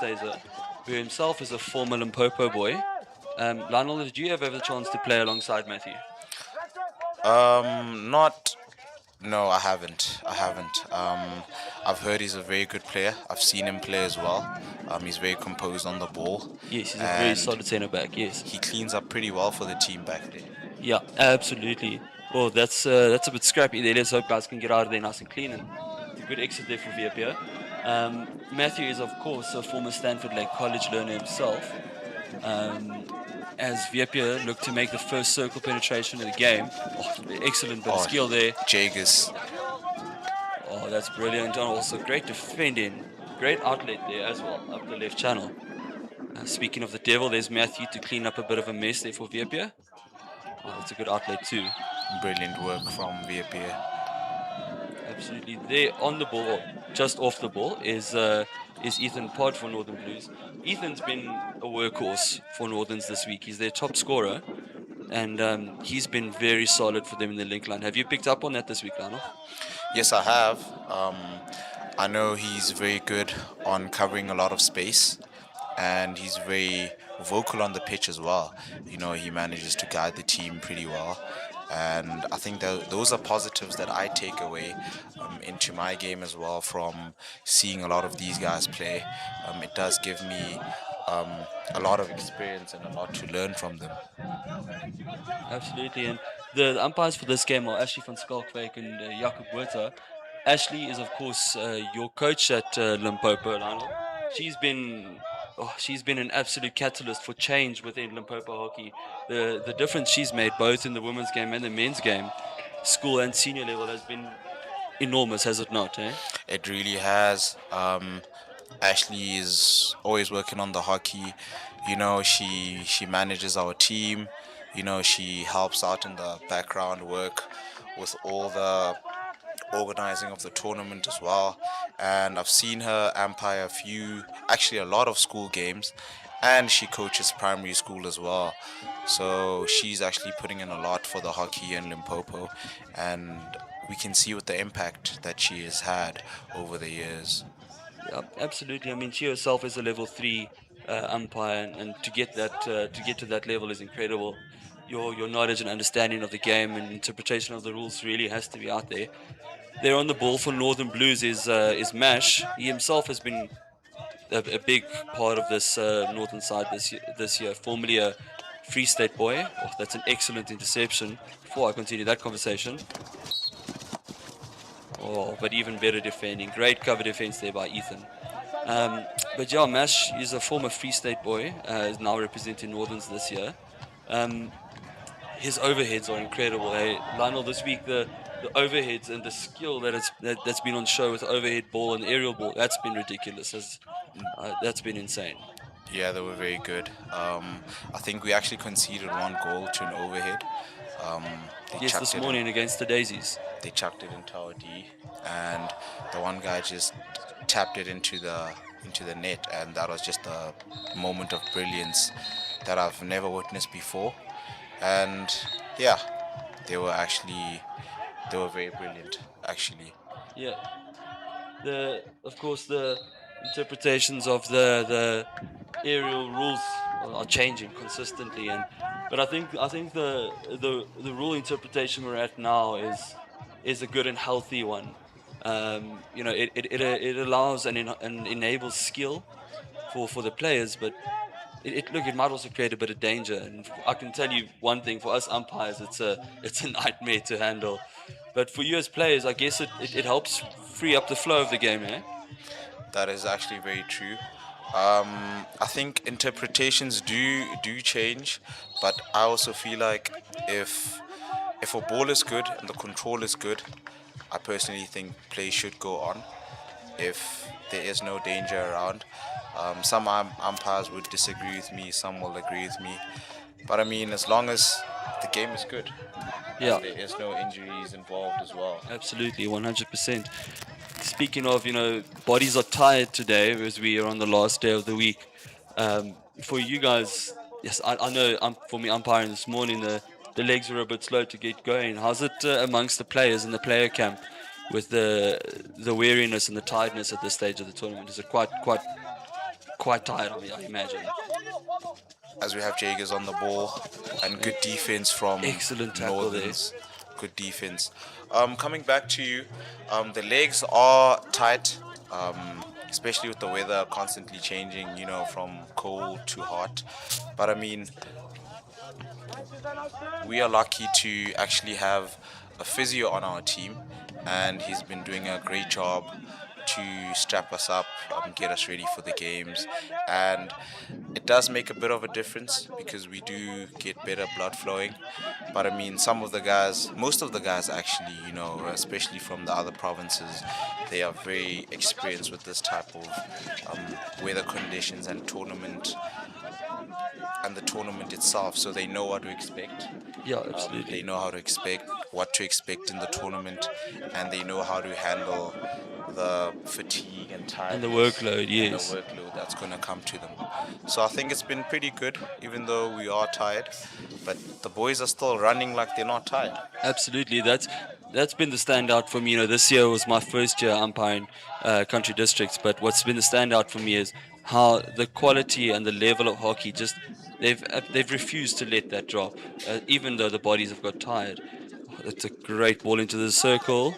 Stazer, who himself is a former Limpopo boy. Lionel, did you ever have the chance to play alongside Matthew? Not. No, I haven't. I haven't. I've heard he's a very good player. I've seen him play as well. He's very composed on the ball, Yes, he's a very and solid centre back. Yes. he cleans up pretty well for the team back there. Yeah, absolutely. Well, that's a bit scrappy there. Let's hope guys can get out of there nice and clean. And it's a good exit there for Viapia. Matthew is, of course, a former Stanford Lake College learner himself. Um, as Viapia look to make the first circle penetration of the game. Oh, excellent bit of Oh, skill there. Jagus. Oh, that's brilliant. And also great defending. Great outlet there as well, up the left channel. Speaking of the devil, there's Matthew to clean up a bit of a mess there for Viapia. Oh, that's a good outlet too. Brilliant work from VPA. Absolutely. There on the ball, just off the ball, is Ethan Pod for Northern Blues. Ethan's been a workhorse for Northerns this week. He's their top scorer, and he's been very solid for them in the link line. Have you picked up on that this week, Lionel? Yes, I have. I know he's very good on covering a lot of space, and he's very vocal on the pitch as well. He manages to guide the team pretty well. And I think that those are positives that I take away into my game as well from seeing a lot of these guys play. It does give me um, a lot of experience and a lot to learn from them. Absolutely. And the umpires for this game are Ashley van Skalkwyk and Jakob Botha. Ashley is, of course, your coach at Limpopo, Lionel. She's been, she's been an absolute catalyst for change within Limpopo hockey. The difference she's made both in the women's game and the men's game, school and senior level, has been enormous, has it not? Eh? It really has. Ashley is always working on the hockey. She manages our team. She helps out in the background work with all the organizing of the tournament as well. And I've seen her umpire actually a lot of school games, and she coaches primary school as well. So she's actually putting in a lot for the hockey in Limpopo, and we can see with the impact that she has had over the years. Yeah, absolutely. I mean, she herself is a level three umpire, and to get to that level is incredible. Your knowledge and understanding of the game and interpretation of the rules really has to be out there. There on the ball for Northern Blues is Mash. He himself has been a big part of this Northern side this year. Formerly a Free State boy. Oh, that's an excellent interception. Before I continue that conversation. Oh, but even better defending. Great cover defense there by Ethan. But yeah, Mash is a former Free State boy. Is now representing Northerns this year. Um, his overheads are incredible. Hey, Lionel, this week the overheads and the skill that's been on show with overhead ball and aerial ball, that's been ridiculous. That's been insane. Yeah, they were very good. I think we actually conceded one goal to an overhead. Um, they Yes, chucked this it in, morning against the Daisies. they chucked it into our D, and the one guy just tapped it into the net, and that was just a moment of brilliance that I've never witnessed before. And yeah, they were actually they were very brilliant actually. Yeah, of course the interpretations of the aerial rules are changing consistently, and but I think the rule interpretation we're at now is a good and healthy one. It allows and enables skill for the players, but it might also create a bit of danger. And I can tell you one thing: for us umpires, it's a nightmare to handle. But for you as players, I guess it helps free up the flow of the game, eh? That is actually very true. I think interpretations do change, but I also feel like if if a ball is good and the control is good, I personally think play should go on if there is no danger around. Some umpires would disagree with me, some will agree with me, but I mean, as long as the game is good Yeah, and there is no injuries involved as well. absolutely, 100%. Speaking of, bodies are tired today as we are on the last day of the week. For you guys, yes, I know for me umpiring this morning, the legs were a bit slow to get going. How's it amongst the players in the player camp with the weariness and the tiredness at this stage of the tournament? Is it quite tired, I imagine. As we have Jaegers on the ball and good defense from Excellent tackle there. Northern's. Good defense. Coming back to you, the legs are tight, especially with the weather constantly changing, from cold to hot. But I mean, we are lucky to actually have a physio on our team, and he's been doing a great job to strap us up, get us ready for the games, and it does make a bit of a difference because we do get better blood flowing. But I mean, some of the guys, most of the guys actually, especially from the other provinces, they are very experienced with this type of weather conditions and the tournament itself, so they know what to expect. Yeah, They absolutely. know how to expect what to expect in the tournament, and they know how to handle the fatigue and And the tiredness workload, and the yes. workload that's going to come to them. So I think it's been pretty good, even though we are tired. But the boys are still running like they're not tired. Absolutely. That's been the standout for me. This year was my first year umpiring country districts, but what's been the standout for me is how the quality and the level of hockey just they've refused to let that drop, even though the bodies have got tired. Oh, that's a great ball into the circle,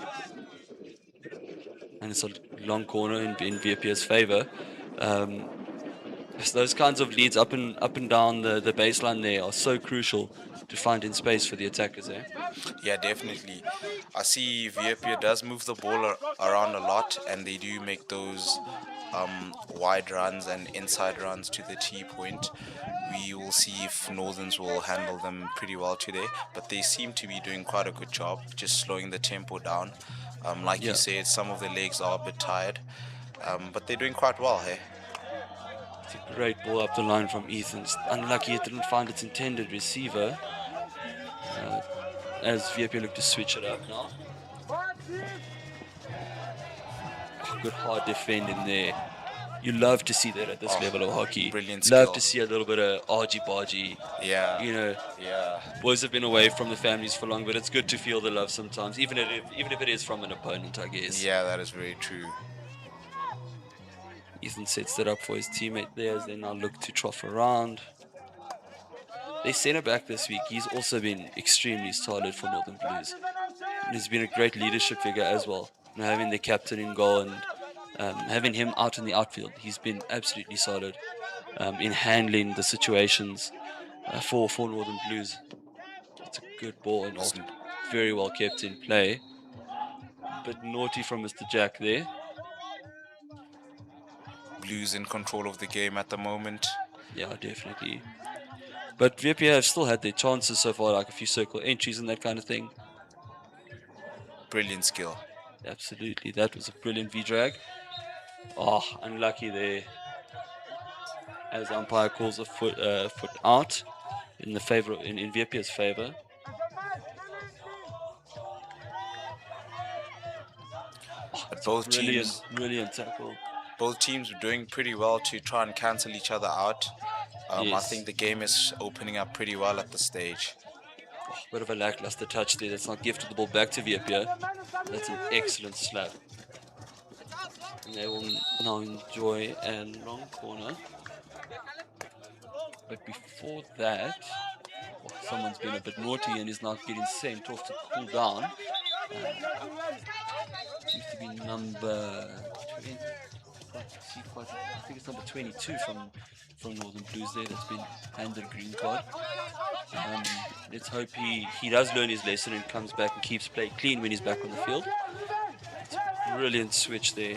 and it's a long corner in VP's favor. Um, so those kinds of leads up and down the baseline there are so crucial to find in space for the attackers. Eh? Yeah, definitely. I see Vietnam does move the ball around a lot, and they do make those wide runs and inside runs to the T point. We will see if Northerns will handle them pretty well today, but they seem to be doing quite a good job, just slowing the tempo down. Like you Yeah. said, some of the legs are a bit tired, but they're doing quite well, hey? It's a great ball up the line from Ethan. It's unlucky it didn't find its intended receiver. Uh, as VP looked to switch it up now. Oh, good hard defending there. You love to see that at this Oh, level of hockey. brilliant Love skill. to see a little bit of argy bargy. Yeah, You know, yeah. boys have been away from the families for long, but it's good to feel the love sometimes, even if it is from an opponent, I guess. Yeah, that is very true. Ethan sets that up for his teammate there as they now look to trough around. They centre back this week. He's also been extremely solid for Northern Blues. And he's been a great leadership figure as well. Having the captain in goal and having him out in the outfield, he's been absolutely solid in handling the situations for Northern Blues. It's a good ball and also very well kept in play. Bit naughty from Mr. Jack there. Blues in control of the game at the moment. Yeah, definitely. But VP have still had their chances so far, like a few circle entries and that kind of thing. Brilliant skill. Absolutely, that was a brilliant V-drag. Oh, unlucky there. As umpire calls a foot out in VP's favor. Oh, But it's a brilliant tackle. both teams are doing pretty well to try and cancel each other out. I Yes. think the game is opening up pretty well at this stage. Oh, bit of a lackluster touch there. That's not gifted the ball back to Viepia. That's an excellent slap. And they will now enjoy a long corner. But before that, oh, someone's been a bit naughty and is now getting sent off to cool down. Seems to be number 20. I think it's number 22 from Northern Blues there that's been handed a green card. Let's hope he does learn his lesson and comes back and keeps play clean when he's back on the field. It's a brilliant switch there.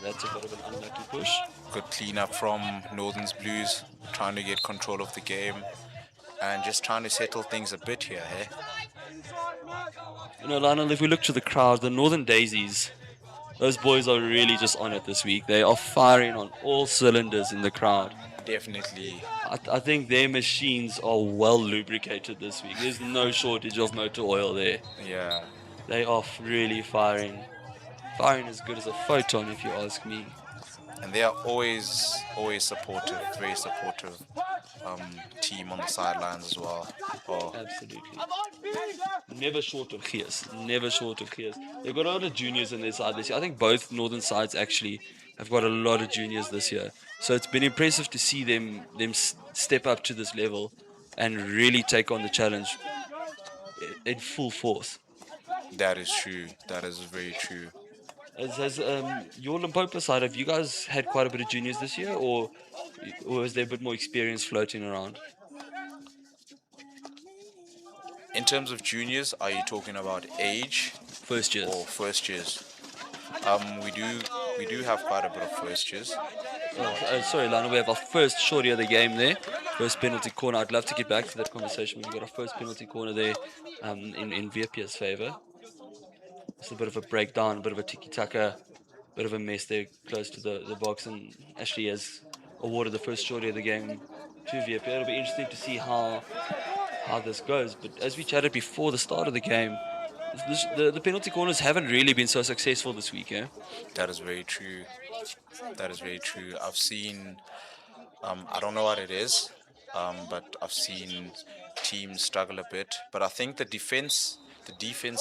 That's a bit of an unlucky push. Good cleanup from Northern's Blues, trying to get control of the game and just trying to settle things a bit here, hey? Lionel, if we look to the crowd, the Northern Daisies, those boys are really just on it this week. They are firing on all cylinders in the crowd. Definitely. I think their machines are well lubricated this week. There's no shortage of motor oil there. Yeah. They are really firing. Firing as good as a photon, if you ask me. And they are always supportive, very supportive team on the sidelines as well. Oh, Absolutely. Never short of gears. Never short of gears. They've got a lot of juniors on their side this year. I think both northern sides actually have got a lot of juniors this year. So it's been impressive to see them step up to this level and really take on the challenge in full force. That is true. That is very true. Has your Limpopo side, have you guys had quite a bit of juniors this year, or is there a bit more experience floating around? In terms of juniors, are you talking about age First or years. first years? We do have quite a bit of first years. Sorry, Lana, we have our first shorty of the game there. First penalty corner. I'd love to get back to that conversation. We've got our first penalty corner there in Viapia's favour. It's a bit of a breakdown, a bit of a tiki-taka, bit of a mess there close to the box. And Ashley has awarded the first shorty of the game to Viapia. It'll be interesting to see how this goes. But as we chatted before the start of the game, the penalty corners haven't really been so successful this week, eh? That is very true. That is very true. I've seen, I don't know what it is, but I've seen teams struggle a bit. But I think the defense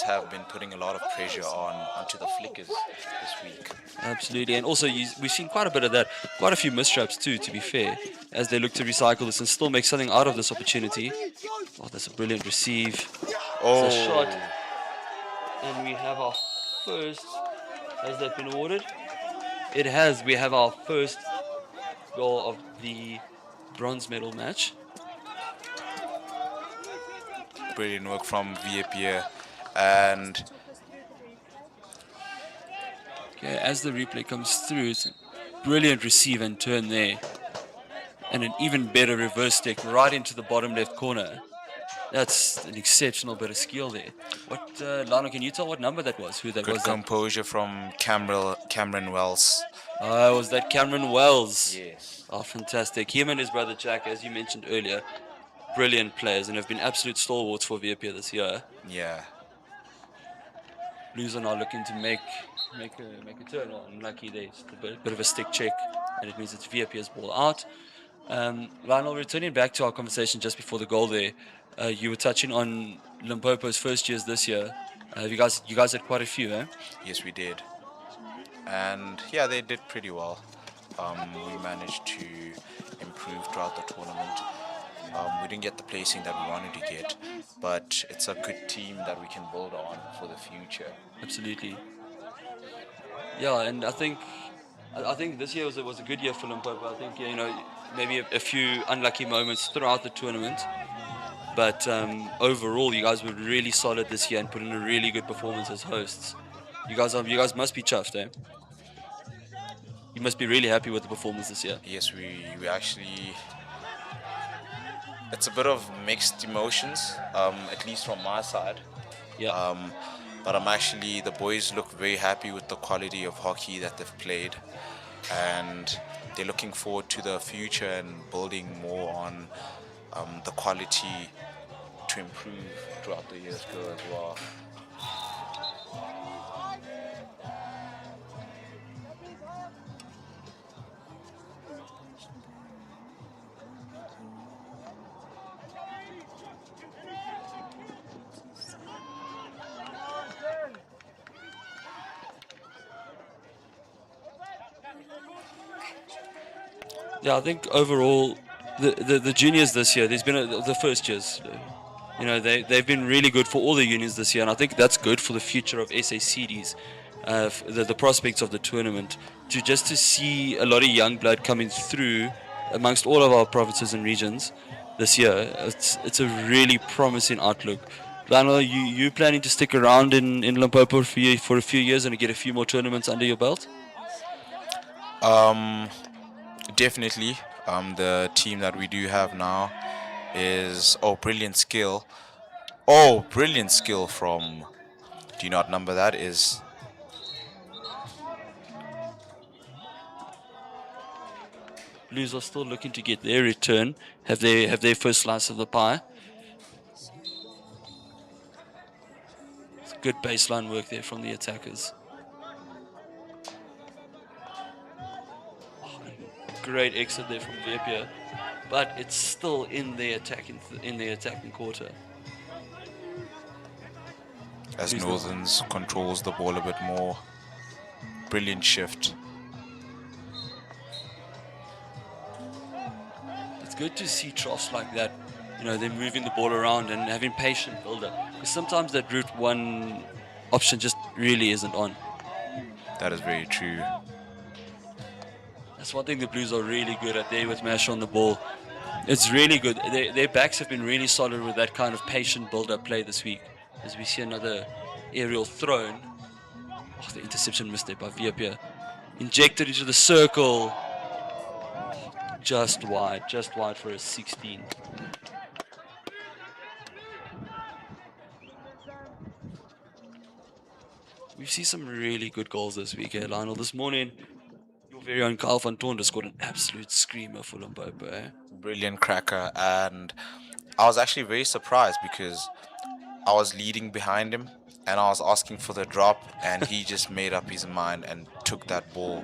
have been putting a lot of pressure onto the flickers this week. Absolutely, and also we've seen quite a bit of that, quite a few mistraps too, to be fair, as they look to recycle this and still make something out of this opportunity. Oh, that's a brilliant receive. It's a shot, Oh, and we have our first. Has that been awarded? It has. We have our first goal of the bronze medal match. brilliant work from Viapia, and Okay, as the replay comes through, it's a brilliant receive and turn there, and an even better reverse stick right into the bottom left corner. That's an exceptional bit of skill there. What, Lano, can you tell what number that was? Who that good was? That composure from Cameron Wells. was that Cameron Wells. Yes. Oh, fantastic. Him and his brother Jack, as you mentioned earlier, brilliant players and have been absolute stalwarts for Viapia this year. Yeah. Blues are now looking to make a turn. Oh, unlucky there. Just a bit of a stick check, and it means it's Viapia's ball out. Lionel, returning back to our conversation just before the goal there, you were touching on Limpopo's first years this year. You guys had quite a few, eh? Yes, we did. And yeah, they did pretty well. We managed to improve throughout the tournament. We didn't get the placing that we wanted to get, but it's a good team that we can build on for the future. Absolutely. Yeah, and I think this year was a good year for Limpopo. I think maybe a few unlucky moments throughout the tournament, but overall you guys were really solid this year and put in a really good performance as hosts. You guys must be chuffed, eh? You must be really happy with the performance this year. Yes, we actually. It's a bit of mixed emotions, at least from my side. Yeah. But the boys look very happy with the quality of hockey that they've played, and they're looking forward to the future and building more on the quality to improve throughout the years go as well. Yeah, I think overall, the juniors this year, there's been the first years, they've been really good for all the unions this year, and I think that's good for the future of SACDs, the prospects of the tournament, to see a lot of young blood coming through amongst all of our provinces and regions this year. It's a really promising outlook. Lionel, you planning to stick around in Limpopo for a few years and to get a few more tournaments under your belt? Um, Definitely. The team that we do have now is brilliant skill. Oh, brilliant skill from. Do you not number that is? Blues are still looking to get their return, have their first slice of the pie. It's good baseline work there from the attackers. Oh, great exit there from Viapia, but it's still in their attacking quarter. As Blues now. Northerns controls the ball a bit more. Brilliant shift. good to see troughs like that. They're moving the ball around and having patient build-up. Because sometimes that route one option just really isn't on. That is very true. That's one thing the Blues are really good at there with Mash on the ball. It's really good. Their backs have been really solid with that kind of patient build-up play this week. As we see another aerial thrown. Oh, the interception mistake by Viapia. Injected into the circle. Just wide for a 16. We've seen some really good goals this week, Lionel. This morning, your very own Kyle van Tonder scored an absolute screamer for Limpopo. Brilliant cracker, and I was actually very surprised because I was leading behind him and I was asking for the drop, and he just made up his mind and took that ball,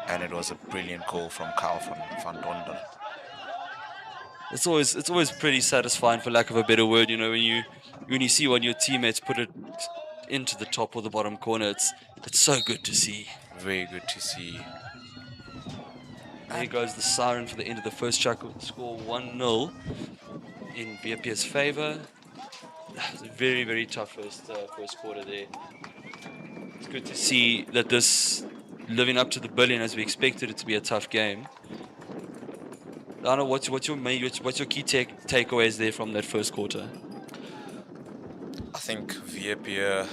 and it was a brilliant goal from Kyle van Donder. It's always pretty satisfying, for lack of a better word. When you see one of your teammates put it into the top or the bottom corner, it's so good to see. Very good to see. There goes the siren for the end of the first check. Score 1-0 in VP's favor. It's a very, very tough first quarter there. It's good to see that this living up to the billion as we expected it to be a tough game. Lana, what's your key takeaways there from that first quarter? I think Viapia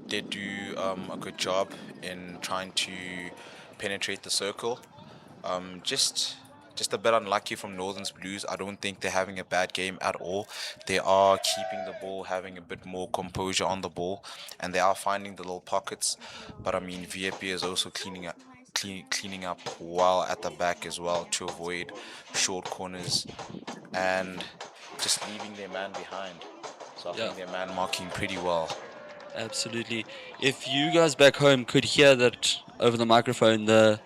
did do a good job in trying to penetrate the circle. Just a bit unlucky from Northern's Blues. I don't think they're having a bad game at all. They are keeping the ball, having a bit more composure on the ball, and they are finding the little pockets. But I mean, VAP is also cleaning up well at the back as well to avoid short corners and just leaving their man behind. So I think their man marking pretty well. Absolutely. If you guys back home could hear that over the microphone, the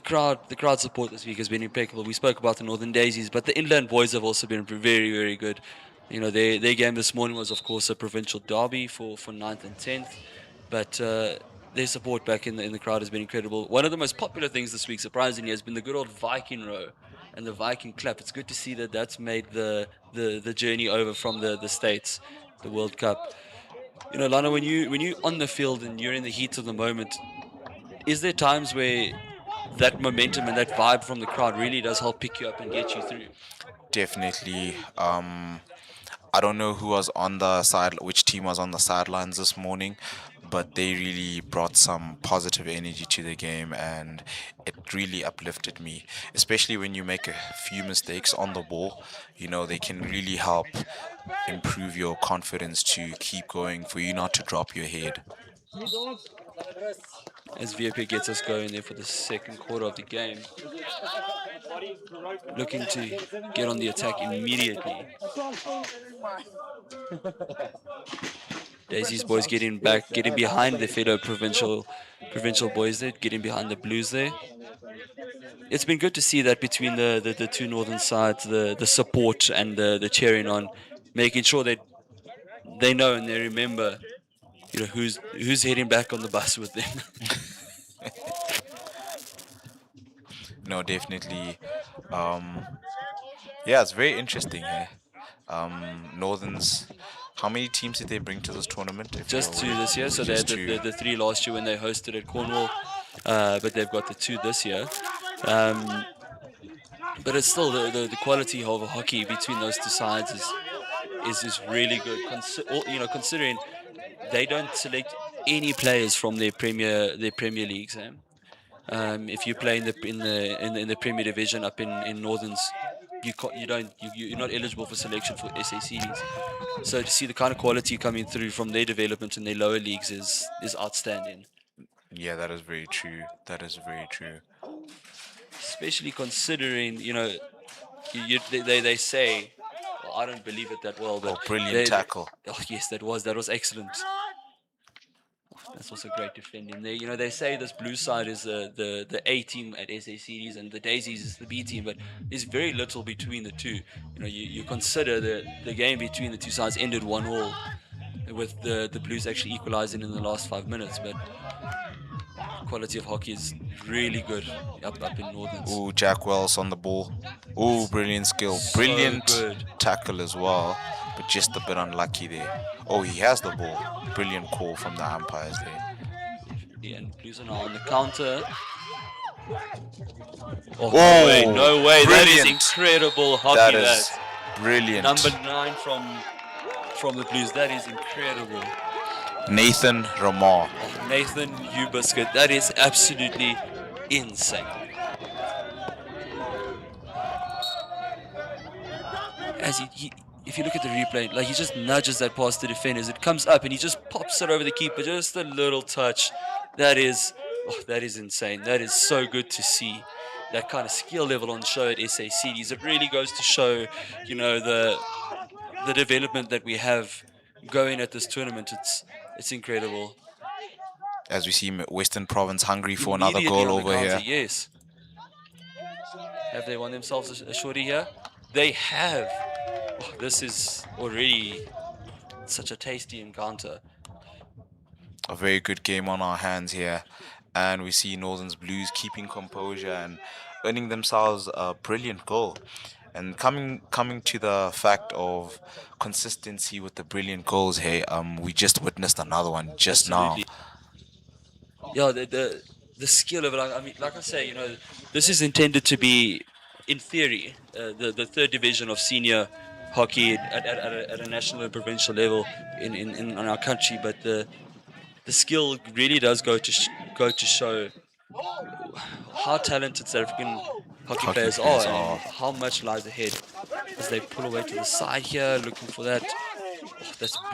crowd support this week has been impeccable. We spoke about the Northern Daisies, but the Inland Boys have also been very, very good. Their game this morning was, of course, a provincial derby for 9th and 10th, but their support back in the crowd has been incredible. One of the most popular things this week, surprisingly, has been the good old Viking row and the Viking clap. It's good to see that that's made the journey over from the States, the World Cup. Lana, when you're on the field and you're in the heat of the moment, is there times where that momentum and that vibe from the crowd really does help pick you up and get you through? Definitely. I don't know who was on the side, which team was on the sidelines this morning, but they really brought some positive energy to the game, and it really uplifted me. Especially when you make a few mistakes on the ball, they can really help improve your confidence to keep going, for you not to drop your head. As VP gets us going there for the second quarter of the game, looking to get on the attack immediately. Daisy's boys getting behind the fellow provincial boys there, getting behind the Blues there. It's been good to see that between the two northern sides, the support and the cheering on, making sure that they know and they remember, who's heading back on the bus with them. No, definitely. Um, yeah, it's very interesting here. Northern's. How many teams did they bring to this tournament? If Just two this year, so they had the three last year when they hosted at Cornwall, but they've got the two this year. But it's still the quality of hockey between those two sides is really good. Considering they don't select any players from their premier leagues. If you play in the Premier Division up in Northerns, you're not eligible for selection for SACDs. So to see the kind of quality coming through from their development in their lower leagues is outstanding. Yeah, that is very true. That is very true. Especially considering, they say, well, I don't believe it that well, but brilliant tackle. Oh yes, that was excellent. That's also great defending. They say this blue side is the A team at SACDs and the Daisies is the B team, but there's very little between the two. You consider the game between the two sides ended 1-1, with the Blues actually equalizing in the last 5 minutes. But quality of hockey is really good up in Northerns. Ooh, Jack Wells on the ball. Ooh, brilliant skill. So Brilliant good. tackle as well, but just a bit unlucky there. Oh, he has the ball. Brilliant call from the umpires there. Definitely. And Blues are now on the counter. Oh, no way, Oh, no way. That is brilliant. incredible That hockey, is that. brilliant. Number 9 from the Blues. That is incredible. Nathan Ramar. Oh, Nathan Ubiscuit. That is absolutely insane. As if you look at the replay, like he just nudges that past the defenders. It comes up and he just pops it over the keeper. Just a little touch. That is insane. That is so good to see. That kind of skill level on show at SACDs. It really goes to show, the development that we have going at this tournament. It's incredible. As we see Western Province hungry for another Immediately goal on the over counter, here. yes. Have they won themselves a shorty here? They have. Oh, this is already such a tasty encounter. A very good game on our hands here. And we see Northern's Blues keeping composure and earning themselves a brilliant goal. And coming to the fact of consistency with the brilliant goals, hey, we just witnessed another one just now. Absolutely. Yeah, the skill of it. I mean, like I say, this is intended to be, in theory, the third division of senior hockey at a national and provincial level in our country. But the skill really does go to show how talented South African hockey Hockey players players are and are how much lies ahead as they pull away to the side here, looking for that.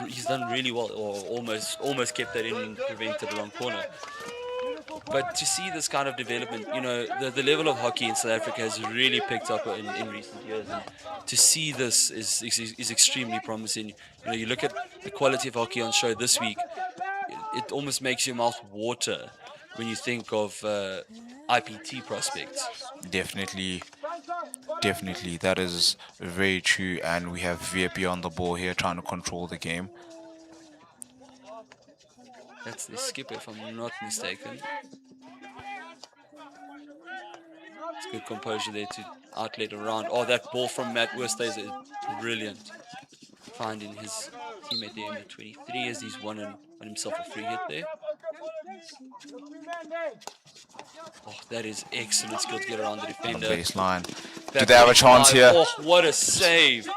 He's done really well, or almost kept that in and prevented a long corner. But to see this kind of development, the level of hockey in South Africa has really picked up in recent years. And to see this is extremely promising. You look at the quality of hockey on show this week, it almost makes your mouth water when you think of IPT prospects. definitely, definitely. That is very true. And we have VIP on the ball here trying to control the game. That's the skipper, if I'm not mistaken. It's good composure there to outlet around. Oh, that ball from Matt Worcester is brilliant. Finding his teammate there in the 23 as he's won himself a free hit there. Oh, that is excellent skill to get around the On defender. the baseline. Do Back they have a chance 45. here? Oh, what a save.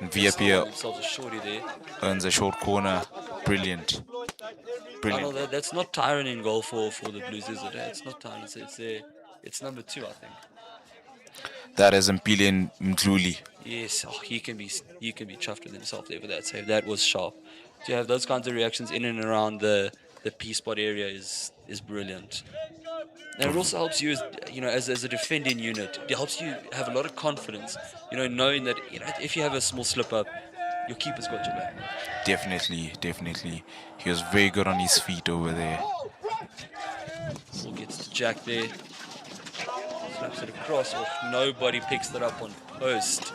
And Still VIP won themselves a shorty there. earns a short corner. Brilliant. Arnold, Brilliant. that's not Tyron in goal for the Blues, is it? It's not Tyron. It's number 2, I think. That is Mpile Mdluli. Yes, he can be chuffed with himself there for that save. That was sharp. To have those kinds of reactions in and around the P spot area is brilliant. And it also helps you as a defending unit. It helps you have a lot of confidence, knowing that if you have a small slip up, your keeper's got your back. Definitely, definitely. He was very good on his feet over there. Ball gets to Jack there. Slaps it across. Off. Nobody picks it up on post.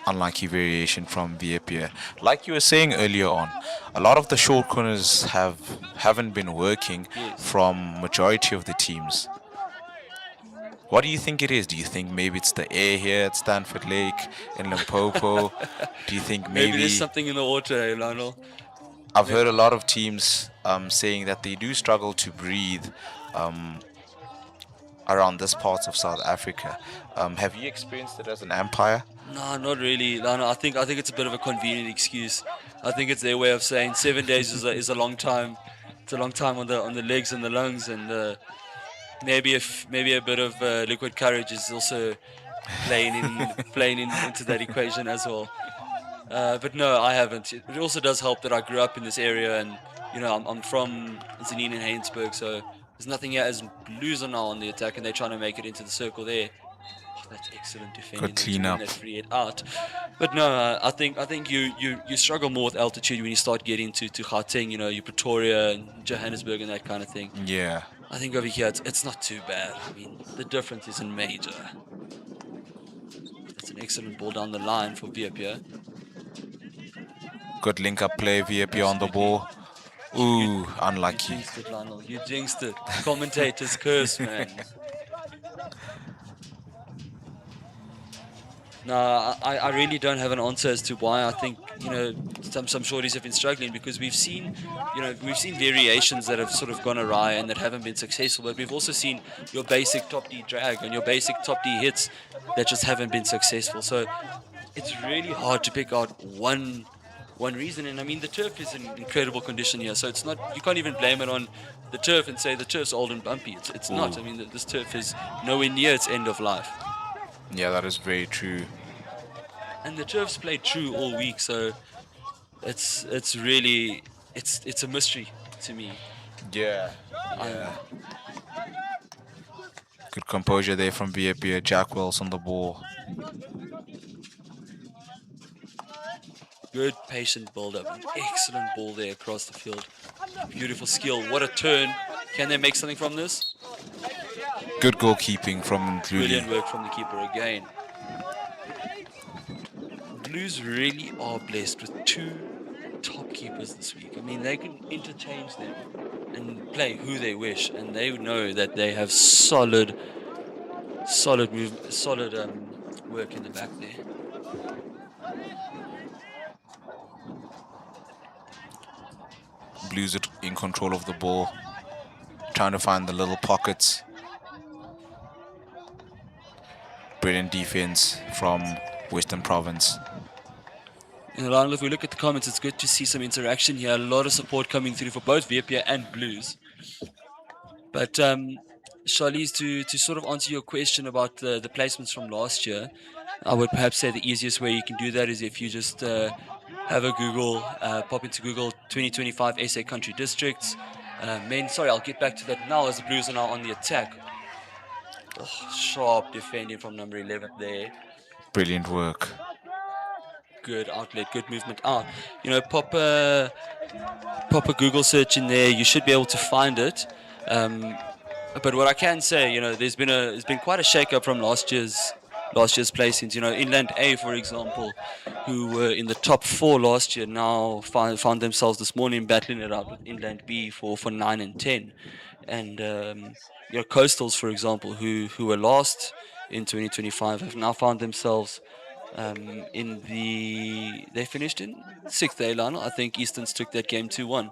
Unlucky variation from Viepia. Like you were saying earlier on, a lot of the short corners haven't been working Yes. from majority of the teams. What do you think it is? Do you think maybe it's the air here at Stanford Lake in Limpopo? Do you think Maybe there's maybe something in the water, Lionel. I've heard a lot of teams saying that they do struggle to breathe around this part of South Africa. Have you experienced it as an umpire? No, not really. No, I think it's a bit of a convenient excuse. I think it's their way of saying 7 days is a long time. It's a long time on the legs and the lungs, and maybe a bit of liquid courage is also playing into that equation as well. But no, I haven't. It also does help that I grew up in this area, and I'm from Zanin and Haynesburg, so there's nothing here as Blues are now on the attack, and they're trying to make it into the circle there. Oh, that's excellent defending Good there to clean win up. that free hit out. But no, I think you struggle more with altitude when you start getting to Gauteng, your Pretoria and Johannesburg and that kind of thing. Yeah. I think over here it's not too bad. I mean, the difference isn't major. That's an excellent ball down the line for Viep here. Good link up play, VIP on the ball. Ooh, You unlucky. jinxed it, Lionel. You jinxed it. Commentator's curse, man. No, I really don't have an answer as to why I think, some shorties have been struggling because we've seen variations that have sort of gone awry and that haven't been successful, but we've also seen your basic top D drag and your basic top D hits that just haven't been successful. So it's really hard to pick out one reason. And I mean, the turf is in incredible condition here, so it's not, you can't even blame it on the turf and say the turf's old and bumpy. It's Ooh, not. I mean, this turf is nowhere near its end of life. yeah, that is very true. And the turf's played true all week, so it's really it's a mystery to me. Yeah, Um, yeah. Good composure there from Vietnam. Jack Wells on the ball. Good patient build up, an excellent ball there across the field. Beautiful skill. What a turn! Can they make something from this? Good goalkeeping from Luli. Brilliant work from the keeper again. Blues really are blessed with two top keepers this week. I mean, they can interchange them and play who they wish, and they know that they have solid work in the back there. Blues in control of the ball, trying to find the little pockets. Brilliant defense from Western Province. Lionel, if we look at the comments, it's good to see some interaction here. A lot of support coming through for both Vietnam and Blues. But Charlize, to sort of answer your question about the placements from last year, I would perhaps say the easiest way you can do that is if you just have a Google, pop into Google 2025 SA country districts. Sorry, I'll get back to that now as the Blues are now on the attack. Oh, sharp defending from number 11 there. Brilliant work. Good outlet, good movement out. Pop a Google search in there. You should be able to find it. But what I can say, there's been quite a shake-up from last year's placings. Inland A, for example, who were in the top four last year, now found themselves this morning battling it out with Inland B for 9 and 10, and Coastals, for example, who were last in 2025, have now found themselves they finished in sixth A, Lionel. I think Easterns took that game 2-1.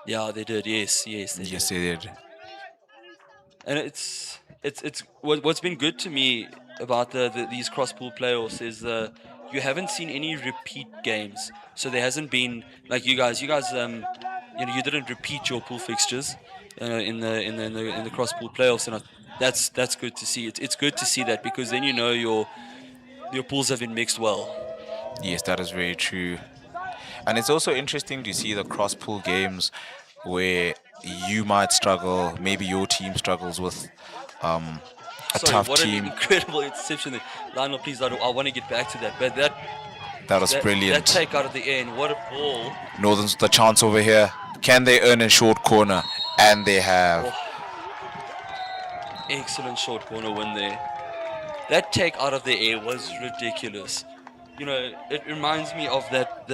Yeah, they did. Yes, they Yes, did. they did. And what's been good to me about these cross pool playoffs is you haven't seen any repeat games. So there hasn't been like you didn't repeat your pool fixtures in the cross pool playoffs, and that's good to see. It's good to see that because then your pools have been mixed well. Yes, that is very true. And it's also interesting to see the cross pool games where you might struggle, maybe your team struggles with um, a Sorry, tough what an team. incredible interception there. Lionel, please, I want to get back to that. But that That was that brilliant. take out of the air, and what a ball. Northern's the chance over here. Can they earn a short corner? And they have. Oh, excellent short corner win there. That take out of the air was ridiculous. It reminds me of that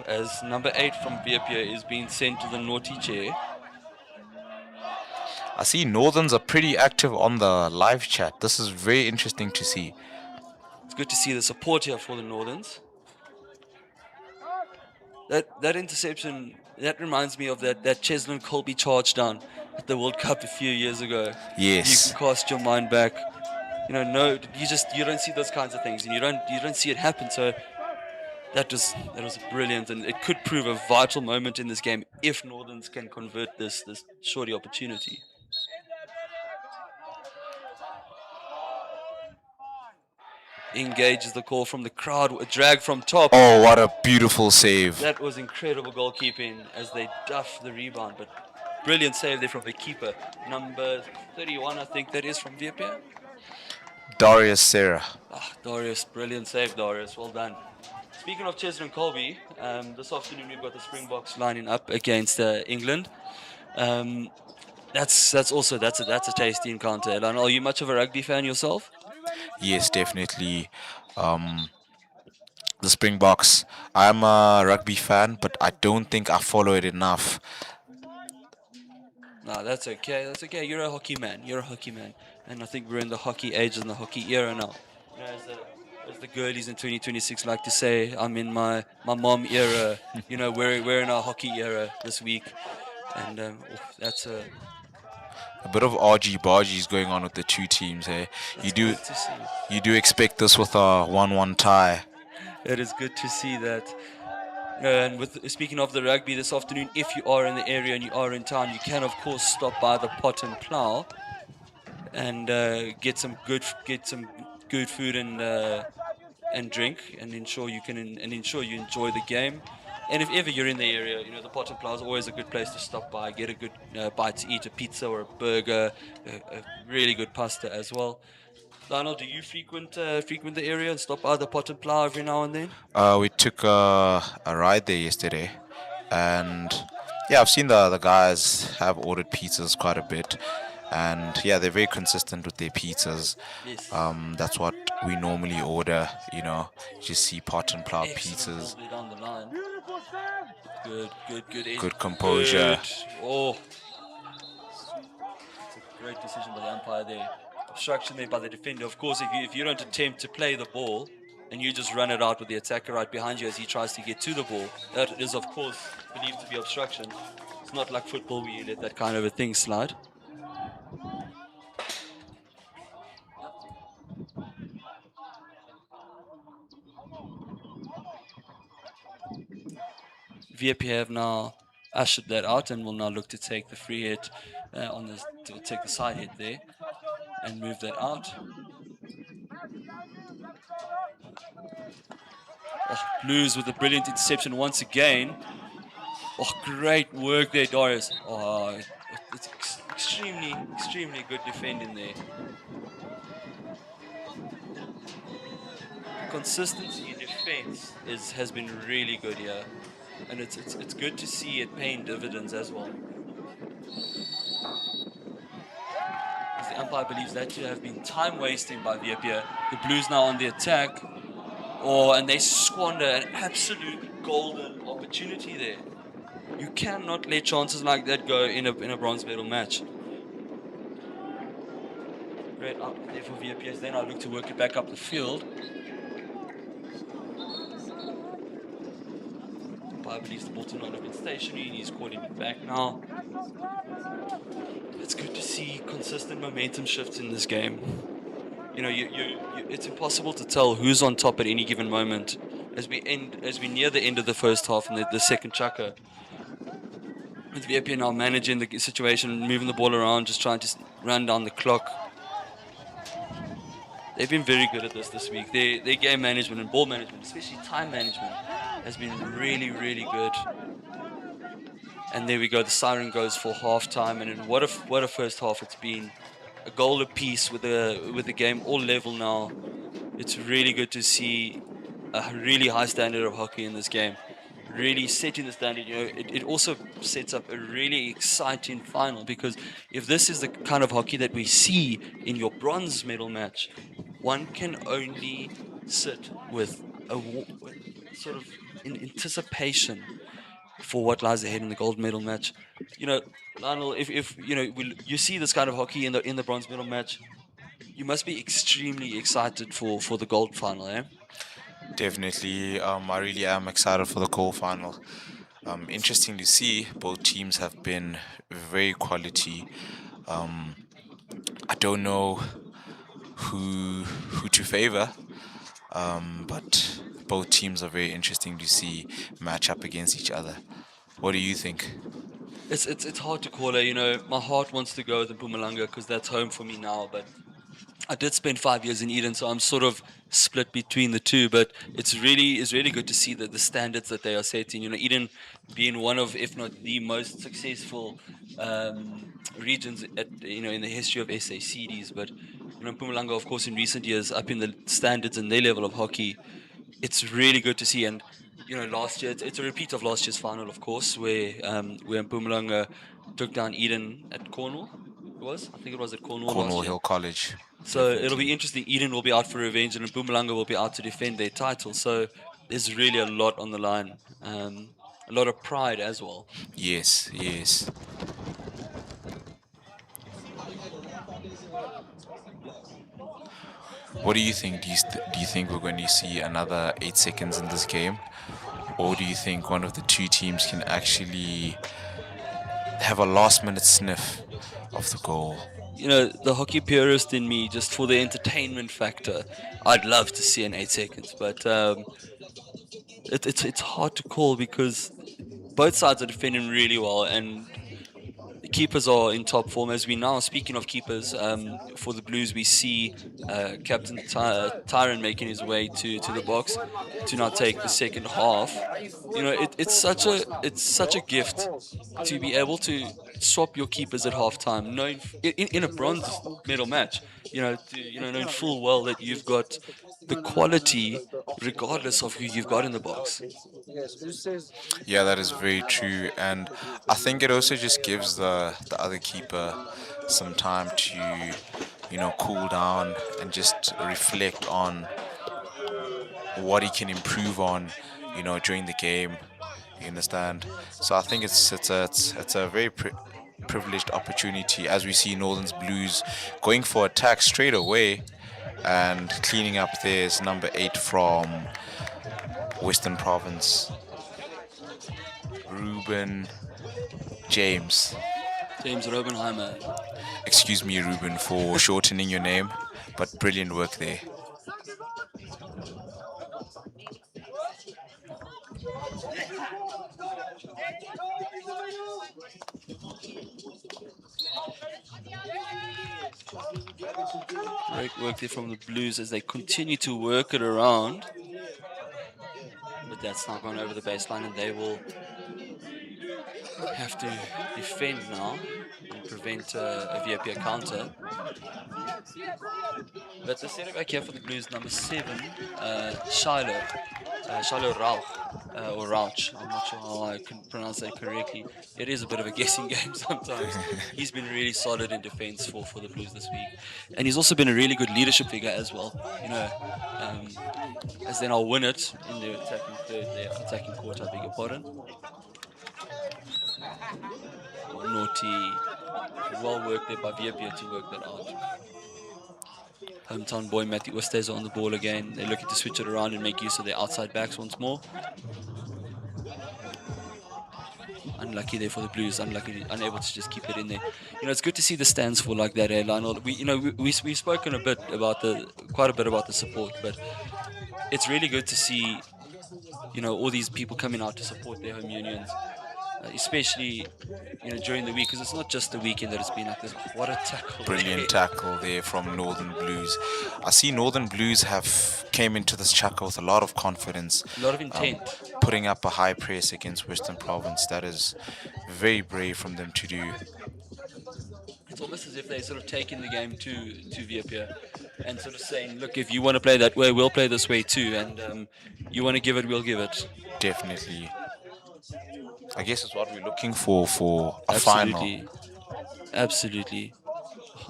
as number 8 from Vietnam is being sent to the naughty chair. I see Northerns are pretty active on the live chat. This is very interesting to see. It's good to see the support here for the Northerns. That interception, that reminds me of that Cheslin Colby charge down at the World Cup a few years ago. You Yes. can cast your mind back. No, you don't see those kinds of things, and you don't see it happen. So that was brilliant, and it could prove a vital moment in this game if Northerns can convert this shorty opportunity. Engages the call from the crowd, a drag from top. Oh, what a beautiful save. That was incredible goalkeeping as they duff the rebound, but brilliant save there from the keeper. Number 31, I think that is from Vietnam. Darius Serra. Darius, brilliant save, Darius. Well done. Speaking of Chester and Colby, this afternoon we've got the Springboks lining up against England. Um, that's a tasty encounter. Elan, are you much of a rugby fan yourself? Yes, definitely. Um, The Springboks. I'm a rugby fan, but I don't think I follow it enough. No, that's okay. That's okay. You're a hockey man. You're a hockey man, and I think we're in the hockey age and the hockey era now. You know, as the girlies in 2026 like to say, I'm in my mom era. You know, we're in our hockey era this week, and that's A bit of argy bargies going on with the two teams here. You that's do good to see. you do expect this with a 1-1 tie. It is good to see that. And with speaking of the rugby this afternoon, if you are in the area and you are in town, you can of course stop by the Pot and Plough and get some good food and drink, and ensure you and ensure you enjoy the game. And if ever you're in the area, you know the Pot and Plough is always a good place to stop by, get a good bite to eat, a pizza or a burger, a really good pasta as well. Lionel, do you frequent the area and stop by the Pot and Plough every now and then? We took a ride there yesterday, and yeah, I've seen the guys have ordered pizzas quite a bit, and yeah, they're very consistent with their pizzas. Yes. That's what we normally order. Just see pot and plow Excellent ball pizzas. there down the line. Good, good, good, Good composure. good. Oh, it's a great decision by the umpire there. Obstruction there by the defender. Of course, if you don't attempt to play the ball and you just run it out with the attacker right behind you as he tries to get to the ball, that is of course believed to be obstruction. It's not like football where you let that kind of a thing slide. VIP have now ushered that out and will now look to take the free hit on this, to take the side hit there and move that out. Oh, Blues with a brilliant interception once again. Oh, great work there, Darius. Oh, it's extremely good defending there. Consistency in defense has been really good here, and it's good to see it paying dividends as well. As the umpire believes that to have been time wasting by Vietnam. The Blues now on the attack, and they squander an absolute golden opportunity there. You cannot let chances like that go in a bronze medal match. Great up there for VPS. Then I look to work it back up the field. I believes the ball to not have been stationary, and he's calling it back now. It's good to see consistent momentum shifts in this game. You know, it's impossible to tell who's on top at any given moment as we near the end of the first half and the second chukker. With VP now managing the situation, moving the ball around, just trying to run down the clock. They've been very good at this week. Their game management and ball management, especially time management, has been really good. And there we go. The siren goes for halftime, and what a first half it's been. A goal apiece with the game all level now. It's really good to see a really high standard of hockey in this game. Really setting the standard. You know, it also sets up a really exciting final, because if this is the kind of hockey that we see in your bronze medal match, one can only sit with sort of in anticipation for what lies ahead in the gold medal match. You know, Lionel, if you know you see this kind of hockey in the bronze medal match, you must be extremely excited for the gold final, eh? Definitely, I really am excited for the goal final. Interesting to see both teams have been very quality. Um, I don't know who to favor, but both teams are very interesting to see match up against each other. What do you think? It's hard to call it. You know, my heart wants to go with Mpumalanga because that's home for me now, but I did spend 5 years in Eden, so I'm sort of split between the two. But it's really good to see the standards that they are setting. You know, Eden being one of, if not the most successful regions in the history of SACDs. But Mpumalanga, of course, in recent years, up in the standards and their level of hockey. It's really good to see. And last year it's a repeat of last year's final, of course, where Mpumalanga took down Eden at Cornwall. I think it was at Cornwall last Cornwall year. Hill College, So it'll be definitely. interesting. Eden will be out for revenge, and Mpumalanga will be out to defend their title. So there's really a lot on the line, a lot of pride as well. Yes, yes. What do you think? Do you think we're going to see another 8 seconds in this game, or do you think one of the two teams can actually have a last-minute sniff of the goal? The hockey purist in me, just for the entertainment factor, I'd love to see an 8 seconds, but it's hard to call because both sides are defending really well, and the keepers are in top form as we now. Speaking of keepers, for the Blues, we see Captain Tyron making his way to the box to now take the second half. It's such a gift to be able to swap your keepers at halftime, knowing in a bronze medal match, knowing full well that you've got the quality regardless of who you've got in the box. Yeah, that is very true, and I think it also just gives the other keeper some time to, cool down and just reflect on what he can improve on, during the game. You understand? So I think it's a very privileged opportunity as we see Northern's Blues going for attack straight away and cleaning up theirs number 8 from Western Province, Ruben James. James Robenheimer. Excuse me, Ruben, for shortening your name, but brilliant work there. Great work there from the Blues as they continue to work it around. But that's not gone over the baseline, and they will have to defend now and prevent a VAP counter. But the setup back here for the Blues, number 7, Shiloh Rauch, or Rauch. I'm not sure how I can pronounce that correctly. It is a bit of a guessing game sometimes. He's been really solid in defense for the Blues this week. And he's also been a really good leadership figure as well. Um, as then I'll win it in the attacking third, the attacking quarter, I beg your pardon. Naughty. Well worked there by Viepia to work that out. Hometown boy Matthew Oosthuizen on the ball again. They're looking to switch it around and make use of their outside backs once more. Unlucky there for the Blues. Unable to just keep it in there. It's good to see the stands full like that, Lionel. We've spoken quite a bit about the support, but it's really good to see, all these people coming out to support their home unions. Especially, during the week, because it's not just the weekend that it's been like this. What a tackle! Brilliant tackle there from Northern Blues. I see Northern Blues have came into this tackle with a lot of confidence, A lot of intent. putting up a high press against Western Province. That is very brave from them to do. It's almost as if they're sort of taking the game to Viapia and sort of saying, look, if you want to play that way, we'll play this way too, and you want to give it, we'll give it. Definitely. I guess it's what we're looking for a Absolutely. final. Absolutely.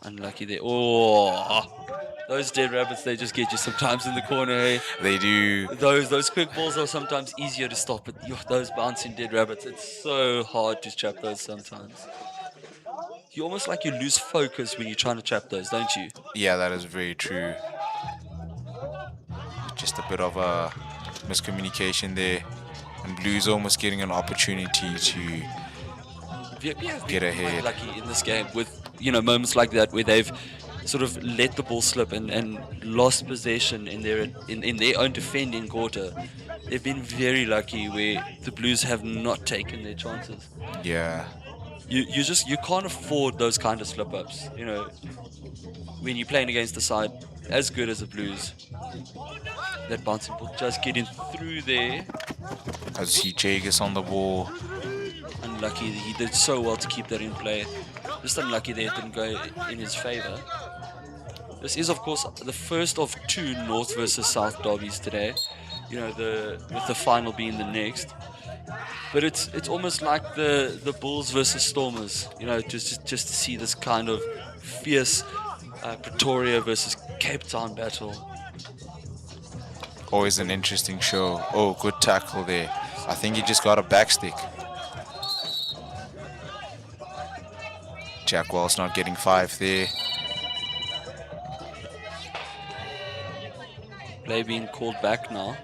Unlucky there. Oh, those dead rabbits, they just get you sometimes in the corner, eh? They do. Those quick balls are sometimes easier to stop, but those bouncing dead rabbits, it's so hard to trap those sometimes. You almost like you lose focus when you're trying to trap those, don't you? Yeah, that is very true. Just a bit of a miscommunication there. And Blues almost getting an opportunity to VP have get been ahead. quite lucky in this game with moments like that where they've sort of let the ball slip and lost possession in their own defending quarter. They've been very lucky where the Blues have not taken their chances. Yeah. You can't afford those kind of slip ups. When you're playing against the side as good as the Blues. That bouncing ball just getting through there. I see Jagus on the ball. Unlucky. He did so well to keep that in play. Just unlucky that it didn't go in his favour. This is, of course, the first of 2 North versus South derbies today. With the final being the next. But it's almost like the Bulls versus Stormers. Just to see this kind of fierce Pretoria versus Cape Town battle. Always an interesting show. Oh, good tackle there. I think he just got a backstick. Jack Wells not getting 5 there. Play being called back now,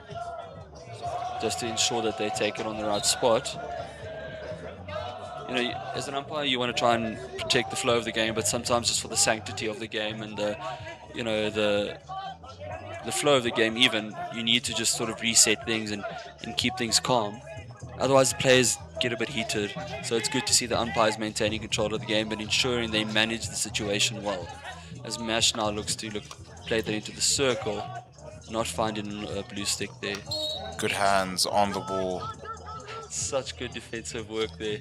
just to ensure that they take it on the right spot. You know, as an umpire, you want to try and protect the flow of the game, but sometimes just for the sanctity of the game and the flow of the game, even you need to just sort of reset things and keep things calm. Otherwise, the players get a bit heated. So it's good to see the umpires maintaining control of the game, but ensuring they manage the situation well. As Mash now looks to play that into the circle, not finding a blue stick there. Good hands on the ball. Such good defensive work there.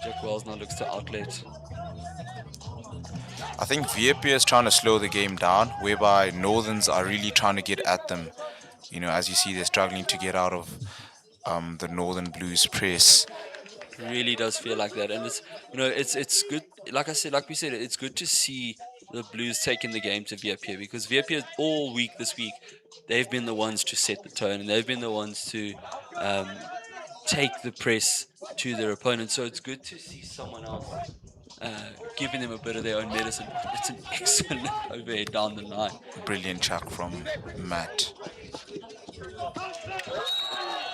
Jack Wells now looks to outlet. I think VAP is trying to slow the game down, whereby Northerns are really trying to get at them. You know, as you see, they're struggling to get out of the Northern Blues press. Really does feel like that, and it's good. Like we said, it's good to see the Blues taking the game to VAP, because VAP all week this week, they've been the ones to set the tone, and they've been the ones to take the press to their opponent. So it's good to see someone else giving them a bit of their own medicine. It's an excellent overhead down the line. Brilliant chuck from Matt.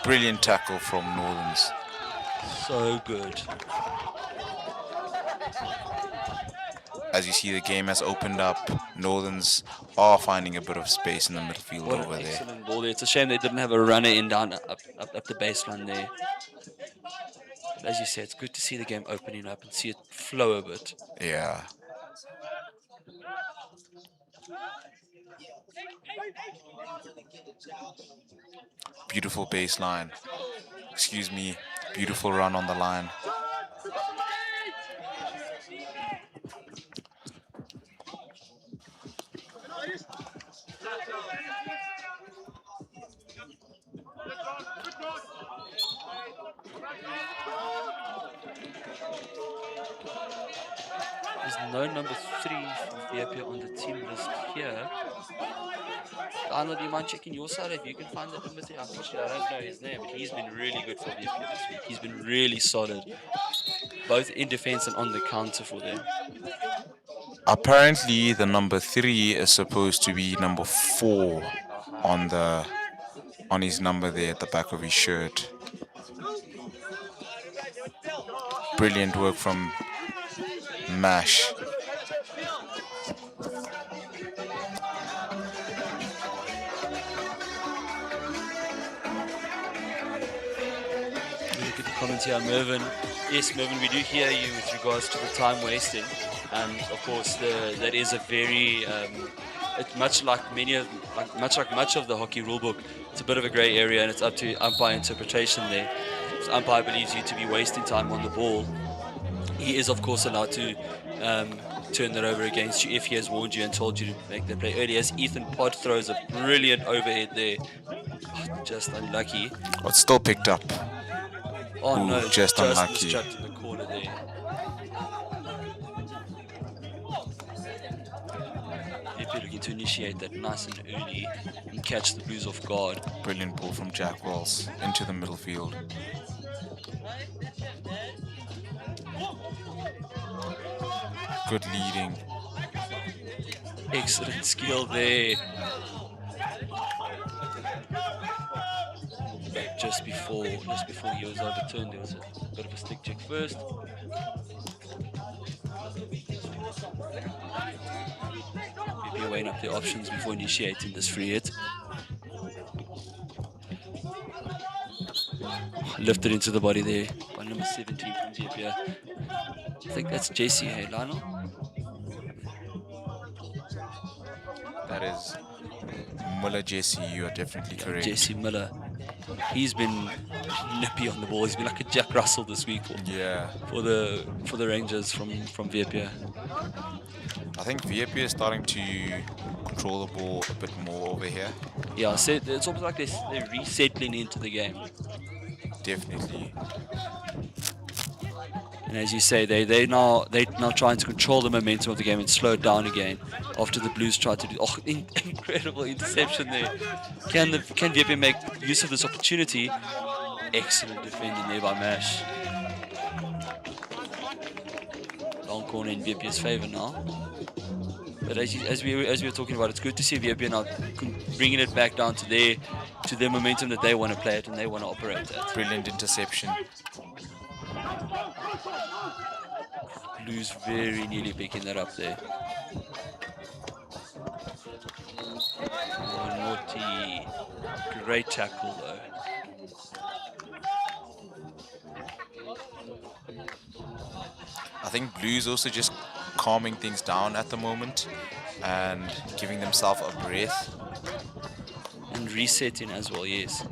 Brilliant tackle from Northerns. So good. As you see, the game has opened up. Northerns are finding a bit of space in the midfield What over an there. excellent ball there. It's a shame they didn't have a runner in down up the baseline there. But as you said, it's good to see the game opening up and see it flow a bit. Yeah. Beautiful baseline. Excuse me. Beautiful run on the line. There's no number 3 from VAP on the team list here. Arnold, do you mind checking your side if you can find that number 3? Unfortunately, I don't know his name, but he's been really good for VAP this week. He's been really solid, both in defense and on the counter for them. Apparently, the number 3 is supposed to be number 4 on his number there at the back of his shirt. Brilliant work from Mash. Look at the comments here, Mervyn. Yes, Mervyn, we do hear you with regards to the time wasting. And of course, that is a very, it's much like much of the hockey rulebook. It's a bit of a grey area, and it's up to umpire interpretation there. If the umpire believes you to be wasting time on the ball, he is of course allowed to turn that over against you if he has warned you and told you to make that play early. As Ethan Pod throws a brilliant overhead there. Oh, just unlucky. Oh, it's still picked up. Oh Ooh, no, just unlucky. Just in the corner there. If you're looking to initiate that nice and early and catch the Blues off guard. Brilliant ball from Jack Wells into the middle field. Good leading. Excellent skill there. Just before he was overturned, there was a bit of a stick check first. Maybe weighing up the options before initiating this free hit. Lifted into the body there by number 17 from Zepia. I think that's JC, hey Lionel? That is Muller Jesse, you are definitely correct. JC Miller. He's been nippy on the ball. He's been like a Jack Russell this week for the Rangers from Vietnam. I think Vietnam is starting to control the ball a bit more over here. Yeah, so it's almost like they're resettling into the game. Definitely. And as you say, they now trying to control the momentum of the game and slow it down again. After the Blues tried to do incredible interception there. Can VP make use of this opportunity? Excellent defending there by Mash. Long corner in VP's favor now. But as we were talking about, it's good to see VP now bringing it back down to their momentum that they want to play at and they want to operate at. Brilliant interception. Blues very nearly picking that up there. Oh, naughty. Great tackle though. I think Blues also just calming things down at the moment and giving themselves a breath. And resetting as well, yes.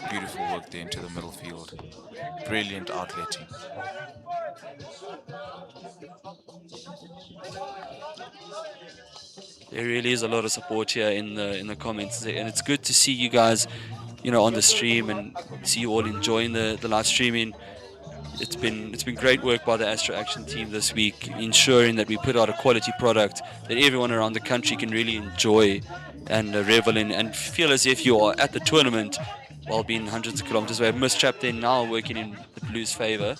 Beautiful work there into the middle field. Brilliant outletting. There really is a lot of support here in the comments, and it's good to see you guys, on the stream and see you all enjoying the live streaming. It's been great work by the Astro Action team this week, ensuring that we put out a quality product that everyone around the country can really enjoy and revel in and feel as if you are at the tournament while being hundreds of kilometers away. Mistrap there now working in the Blues' favor.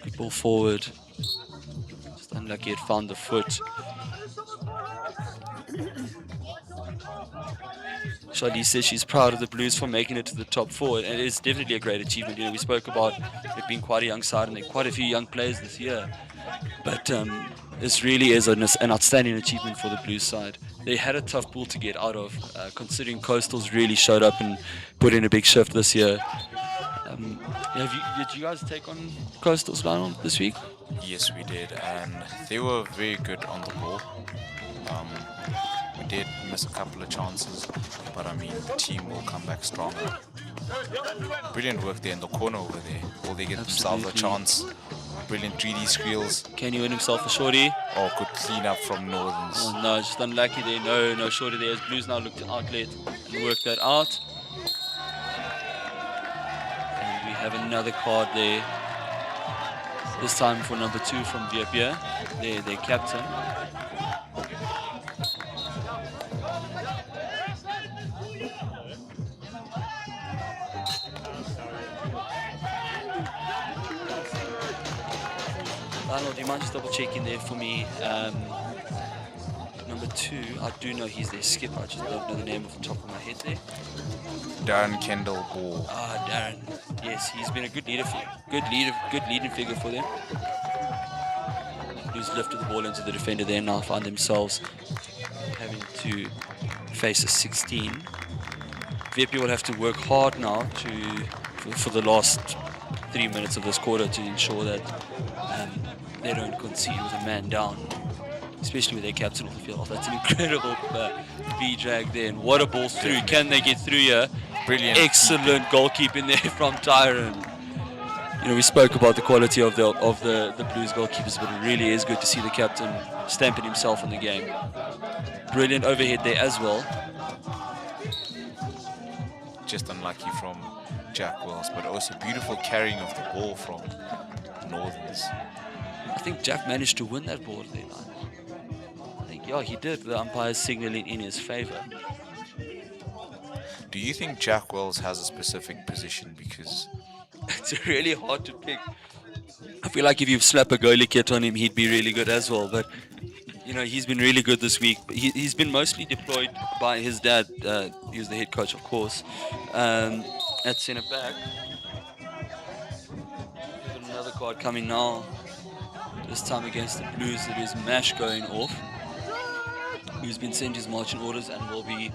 Good ball forward. Just unlucky it found the foot. Charlize says she's proud of the Blues for making it to the top four, and it is definitely a great achievement. We spoke about it being quite a young side, and there are quite a few young players this year. But this really is an outstanding achievement for the Blues side. They had a tough pool to get out of, considering Coastals really showed up and put in a big shift this year. Did you guys take on Coastals, Lionel, this week? Yes, we did, and they were very good on the ball. We did miss a couple of chances, but I mean, the team will come back stronger. Brilliant work there in the corner over there. Will they get themselves a chance? Brilliant 3D squeals. Can he win himself a shorty? Oh, good clean up from Northerns. Oh, no, just unlucky there. No shorty there. As Blues now look to outlet and work that out. And we have another card there. This time for number 2 from Viapia. Their captain. Arnold, do you mind just double checking there for me? Number 2, I do know he's their skipper. I just don't know the name off the top of my head there. Darren Kendall Ball. Darren. Yes, he's been a good leader for you. Good leading figure for them. Who's lifted the ball into the defender there, now find themselves having to face a 16. VP will have to work hard now for the last 3 minutes of this quarter to ensure that they don't concede with a man down, especially with their captain on the field. That's an incredible V-drag there, and what a ball through. Can they get through here? Brilliant. Excellent goalkeeping there from Tyron. We spoke about the quality of the Blues goalkeepers, but it really is good to see the captain stamping himself in the game. Brilliant overhead there as well. Just unlucky from Jack Wells, but also beautiful carrying of the ball from Northerns. I think Jack managed to win that ball there. I think, yeah, he did. The umpire's signaling in his favor. Do you think Jack Wells has a specific position? Because it's really hard to pick. I feel like if you slap a goalie kit on him, he'd be really good as well. But he's been really good this week. He's been mostly deployed by his dad. He was the head coach, of course, at centre back. Another card coming now. This time against the Blues, it is Mash going off, who's been sent his marching orders and will be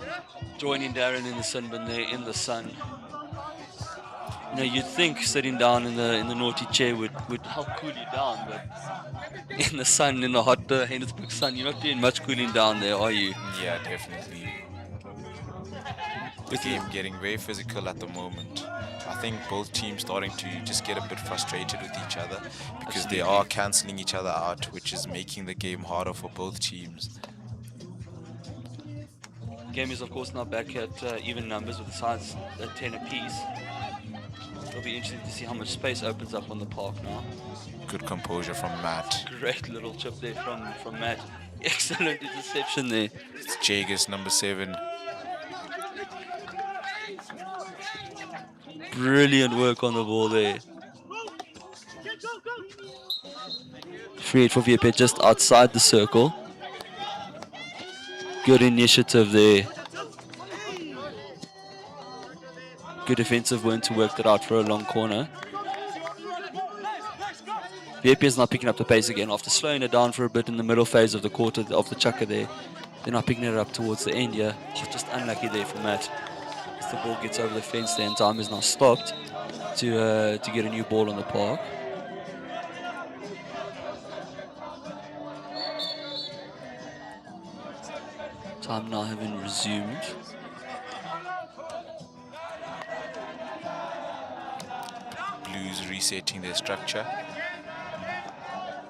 joining Darren in the sunbin there in the sun. You'd think sitting down in the naughty chair would help cool you down, but in the sun, in the hot Heidelberg sun, you're not doing much cooling down there, are you? yeah, definitely. The game getting very physical at the moment. I think both teams starting to just get a bit frustrated with each other because they are cancelling each other out, which is making the game harder for both teams. Game is, of course, now back at even numbers with the sides at 10 apiece. It'll be interesting to see how much space opens up on the park now. Good composure from Matt. Great little chip there from Matt. Excellent interception there. It's Jagus, number 7. Brilliant work on the ball there. Free it for VP just outside the circle. Good initiative there. Good defensive win to work that out for a long corner. VP is now picking up the pace again after slowing it down for a bit in the middle phase of the quarter of the chucker there. They're now picking it up towards the end here. Oh, just unlucky there for Matt. As the ball gets over the fence there and time is now stopped to get a new ball on the park. Time now having resumed. Blues resetting their structure.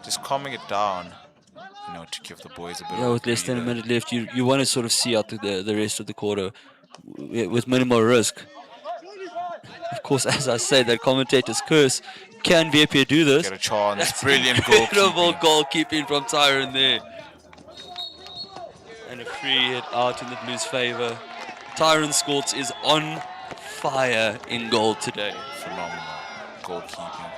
Just calming it down, to give the boys a bit of a With less than a breather. minute left, you want to sort of see out the rest of the quarter with minimal risk. Of course, as I say, that commentator's curse. Can VP do this? Get a chance. That's Brilliant incredible goalkeeping. goalkeeping from Tyron there. And a free hit out in the Blues' favour. Tyron Scorts is on fire in goal today. Phenomenal goalkeeping.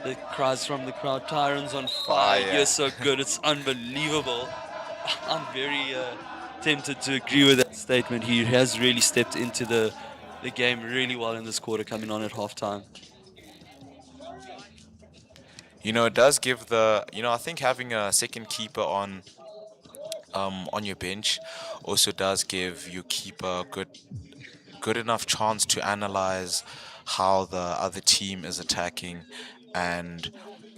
The cries from the crowd, Tyron's on fire. Fire. You're so good, it's unbelievable. I'm very tempted to agree with that statement. He has really stepped into the game really well in this quarter, coming on at halftime. It does give I think having a second keeper on your bench also does give your keeper good enough chance to analyze how the other team is attacking and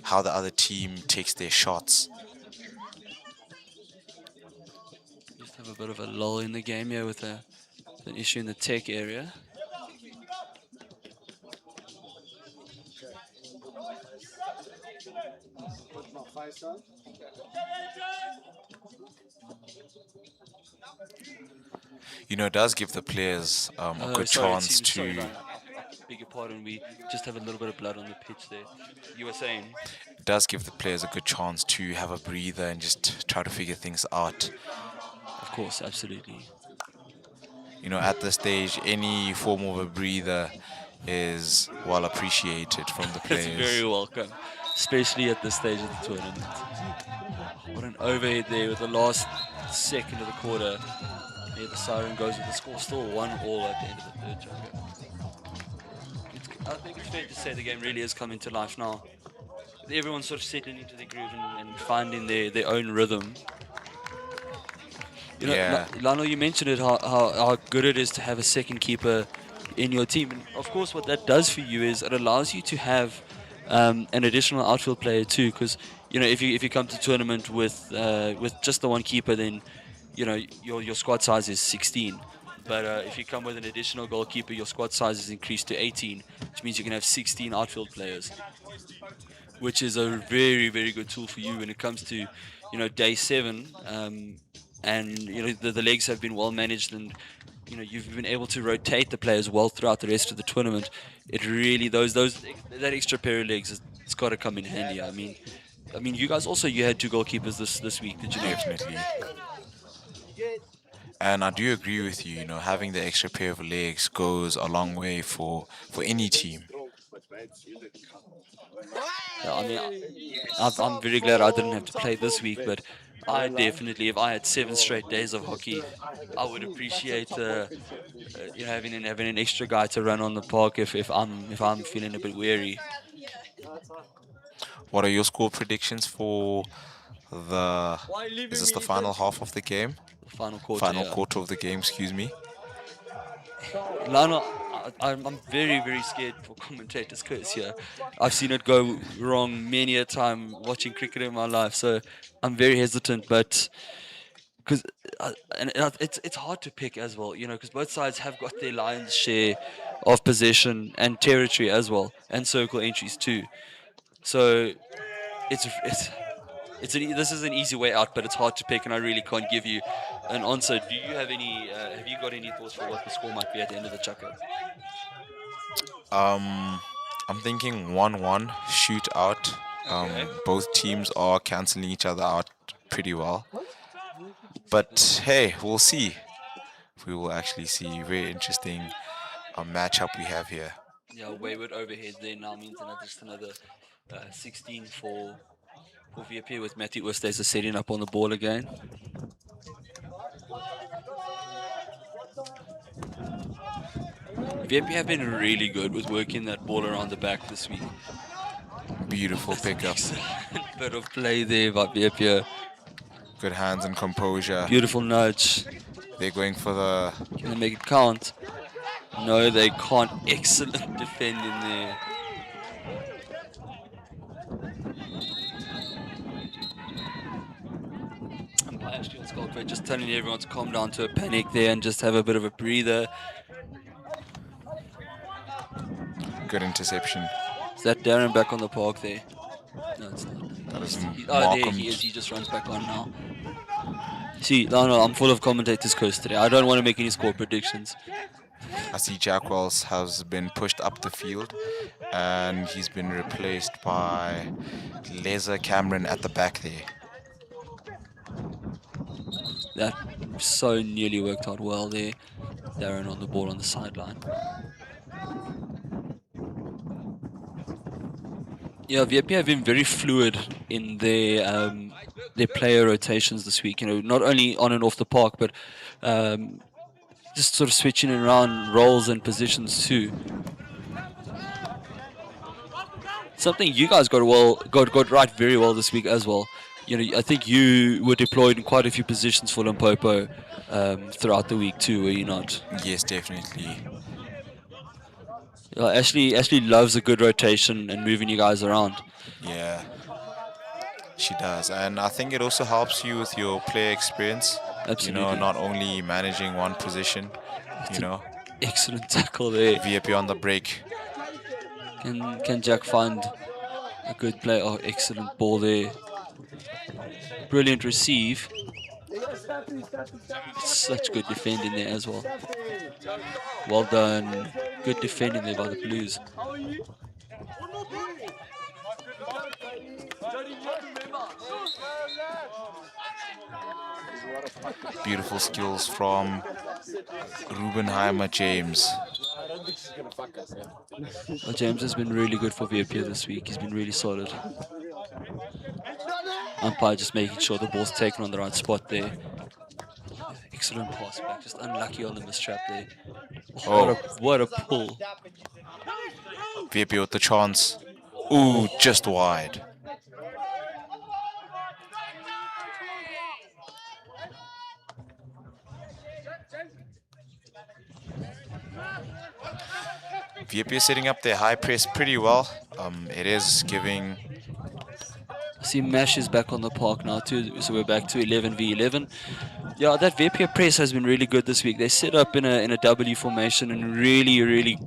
how the other team takes their shots. Just have a bit of a lull in the game here with an issue in the tech area. It does give the players a good chance to. Beg your pardon, we just have a little bit of blood on the pitch there. You were saying? It does give the players a good chance to have a breather and just try to figure things out. Of course, absolutely. At this stage, any form of a breather is well appreciated from the players. It's very welcome, especially at this stage of the tournament. What an overhead there with the last second of the quarter. Yeah, the siren goes with the score still 1-1 at the end of the third chucker. I think it's fair to say the game really is coming to life now. Everyone's sort of settling into their groove and finding their own rhythm. Yeah. Lionel, you mentioned it, how good it is to have a second keeper in your team. And of course, what that does for you is it allows you to have an additional outfield player too. Because if you come to tournament with just the one keeper, then your squad size is 16. But if you come with an additional goalkeeper, your squad size is increased to 18, which means you can have 16 outfield players, which is a very, very good tool for you when it comes to day 7. And the legs have been well managed, and you've been able to rotate the players well throughout the rest of the tournament. It really that extra pair of legs, it's got to come in handy. I mean, you guys also, you had 2 goalkeepers this week, did you not? Definitely. And I do agree with you. Having the extra pair of legs goes a long way for any team. Yeah, I mean, I'm very glad I didn't have to play this week, but I definitely, if I had 7 straight days of hockey, I would appreciate having an extra guy to run on the park if I'm feeling a bit weary. What are your score predictions for is this the final half of the game? The final quarter. Final Yeah. quarter of the game, excuse me. Lana, I'm very, very scared for commentators' curse here. I've seen it go wrong many a time watching cricket in my life, so I'm very hesitant. But because it's hard to pick as well, because both sides have got their lion's share of possession and territory as well, and circle entries too. So it's This is an easy way out, but it's hard to pick, and I really can't give you an answer. Do you have any? Have you got any thoughts for what the score might be at the end of the chucker? Um, I'm thinking 1-1 shootout. Okay. Both teams are canceling each other out pretty well. But hey, we'll see. We will actually see. Very interesting matchup we have here. Yeah, wayward overhead there now means another 16 for VP with Matthew Oosthuizen setting up on the ball again. VP have been really good with working that ball around the back this week. Beautiful That's an pickup. excellent bit of play there by VP. Good hands and composure. Beautiful nudge. They're going for the. Can they make it count? No, they can't. Excellent defending there. Umpire Shield Skulker just telling everyone to calm down to a panic there and just have a bit of a breather. Good interception. Is that Darren back on the park there? No, it's not. That is Oh, there Malcolm. he is. He just runs back on now. See, no, I'm full of commentators' curse today. I don't want to make any score predictions. I see Jack Wells has been pushed up the field and he's been replaced by Laser Cameron at the back there. That so nearly worked out well there. Darren on the ball on the sideline. Yeah, VP have been very fluid in their player rotations this week. You know, not only on and off the park, but just sort of switching around roles and positions too. Something you guys got right very well this week as well. You know, I think you were deployed in quite a few positions for Limpopo throughout the week too, were you not? Yes, definitely. Ashley loves a good rotation and moving you guys around. Yeah, she does. And I think it also helps you with your player experience. Absolutely. You know, not only managing one position, you know. Excellent tackle there. VP on the break. Can Jack find a good play? Oh, excellent ball there. Brilliant receive. Such good defending there as well. Well done. Good defending there by the Blues. Beautiful skills from Rubenheimer James. Well, James has been really good for VP this week. He's been really solid. Umpire just making sure the ball's taken on the right spot there. Excellent pass back, just unlucky on the mistrap there. Oh. What a pull. VP with the chance. Ooh, just wide. VP is setting up their high press pretty well. It is giving. I see Mash is back on the park now too, so we're back to 11v11. Yeah, that VP press has been really good this week. They set up in a W formation and really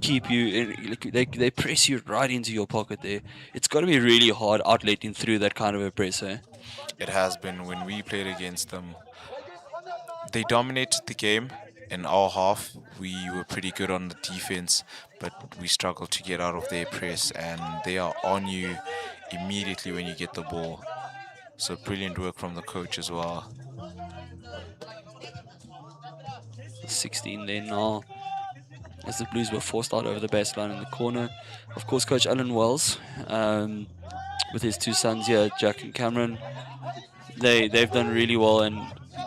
keep you in, they press you right into your pocket there. It's got to be really hard outletting through that kind of a press, eh? It has been. When we played against them, they dominated the game. In our half, we were pretty good on the defense, but we struggled to get out of their press, and they are on you immediately when you get the ball. So brilliant work from the coach as well. 16 there now, as the Blues were forced out over the baseline in the corner. Of course, Coach Alan Wells, with his two sons here, Jack and Cameron, they've done really well, and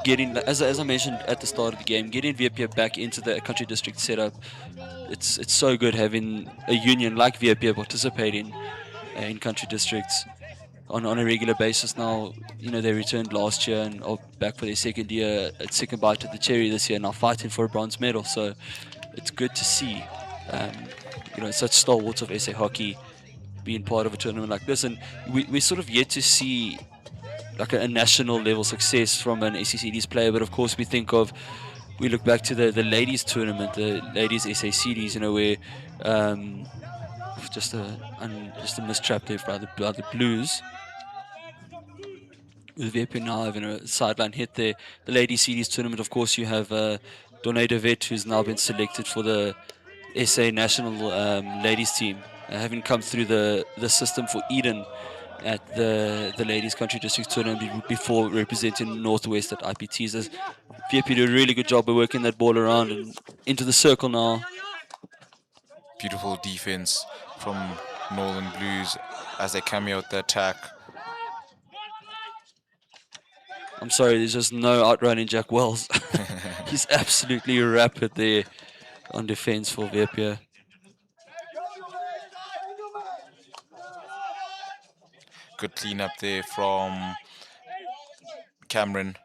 getting, as I mentioned at the start of the game, getting VP back into the country district setup. It's so good having a union like VP participating in country districts on a regular basis now. You know, they returned last year and are back for their second year, second bite at the cherry this year, now fighting for a bronze medal. So it's good to see, you know, such stalwarts of SA hockey being part of a tournament like this. And we're sort of yet to see like a national level success from an SACD's player, but of course we look back to the ladies tournament, the ladies SACDs, you know, where just a mistrap there by the Blues. with VP now having a sideline hit there. The Ladies Series tournament, of course, you have Donay de Vet, who's now been selected for the SA national ladies team, having come through the system for Eden at the ladies country district tournament before representing Northwest at IPTs. As VP did a really good job of working that ball around and into the circle now. Beautiful defense from Northern Blues as they come out the attack. I'm sorry, there's just no outrunning Jack Wells. He's absolutely rapid there on defense for Verpier. Good cleanup there from Cameron.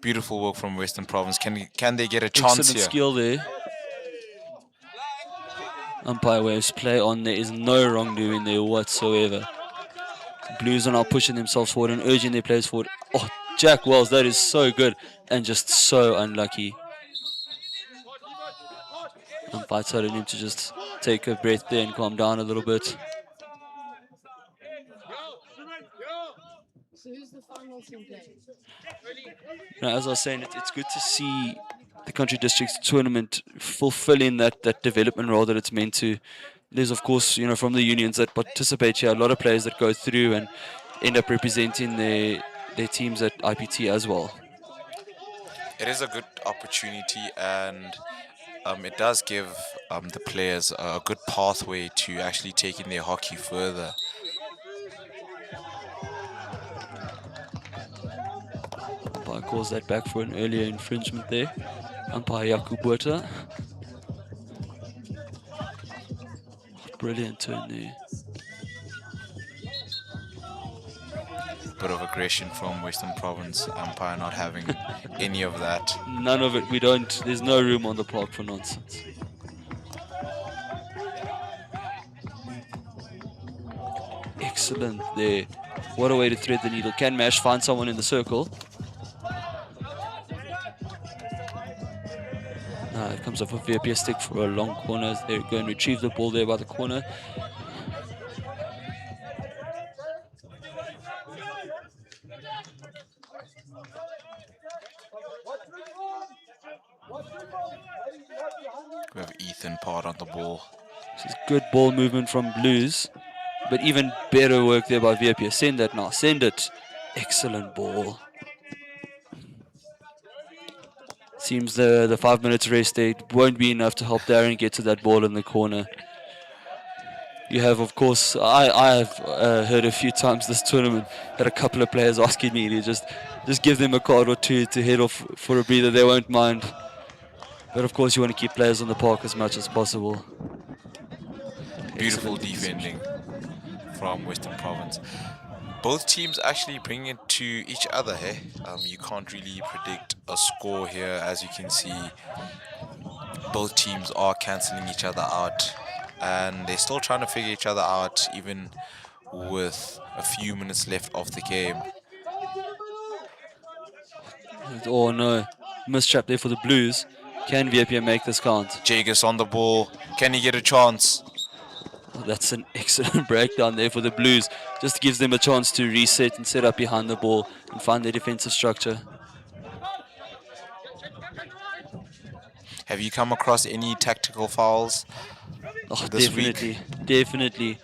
Beautiful work from Western Province. Can they get a chance Excellent here? skill there. Umpire waves play on. There is no wrongdoing there whatsoever. Blues are now pushing themselves forward and urging their players forward. Oh, Jack Wells, that is so good and just so unlucky. Umpire telling him to just take a breath there and calm down a little bit. As I was saying, it's good to see the country districts tournament fulfilling that development role that it's meant to. There's, of course, from the unions that participate here, a lot of players that go through and end up representing their teams at IPT as well. It is a good opportunity, and it does give the players a good pathway to actually taking their hockey further. Umpire calls that back for an earlier infringement there. Umpire Yakubuta. Brilliant turn there. Bit of aggression from Western Province umpire not having any of that. None of it. We don't. There's no room on the park for nonsense. Excellent there. What a way to thread the needle. Can Mash find someone in the circle? It comes off a VP stick for a long corner as they go and retrieve the ball there by the corner. We have Ethan Part on the ball. This is good ball movement from Blues, but even better work there by VP. Send that now. Send it. Excellent ball. Seems the 5 minutes rest there won't be enough to help Darren get to that ball in the corner. You have, of course, I have heard a few times this tournament that a couple of players asking me to just give them a card or two to head off for a breather. They won't mind. But of course, you want to keep players on the park as much as possible. Beautiful defending from Western Province. Both teams actually bring it to each other, hey? You can't really predict a score here. As you can see, both teams are cancelling each other out, and they're still trying to figure each other out even with a few minutes left of the game. Oh no, mistrap there for the Blues. Can VPM make this count? Jagus on the ball. Can he get a chance? Oh, that's an excellent breakdown there for the Blues. Just gives them a chance to reset and set up behind the ball and find their defensive structure. Have you come across any tactical fouls this Definitely, week? definitely.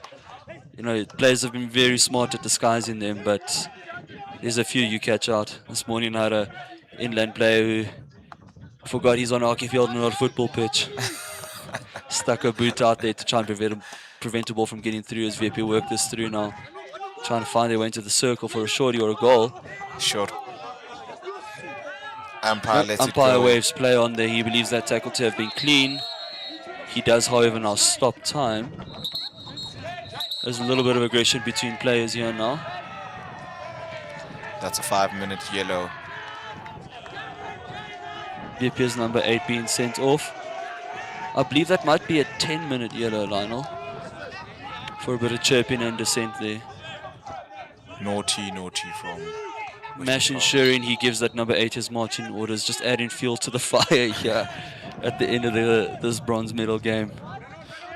Players have been very smart at disguising them, but there's a few you catch out. This morning I had an inland player who forgot he's on a hockey field and not a football pitch. Stuck a boot out there to try and prevent the ball from getting through as VP work this through now. Trying to find their way into the circle for a shorty or a goal. Short. Umpire lets it Umpire go. waves play on there. He believes that tackle to have been clean. He does, however, now stop time. There's a little bit of aggression between players here now. That's a 5-minute yellow. VP's number 8 being sent off. I believe that might be a 10-minute yellow, Lionel. For a bit of chirping and dissent there. Naughty from Mash ensuring he gives that number 8 his marching orders, just adding fuel to the fire here at the end of this bronze medal game.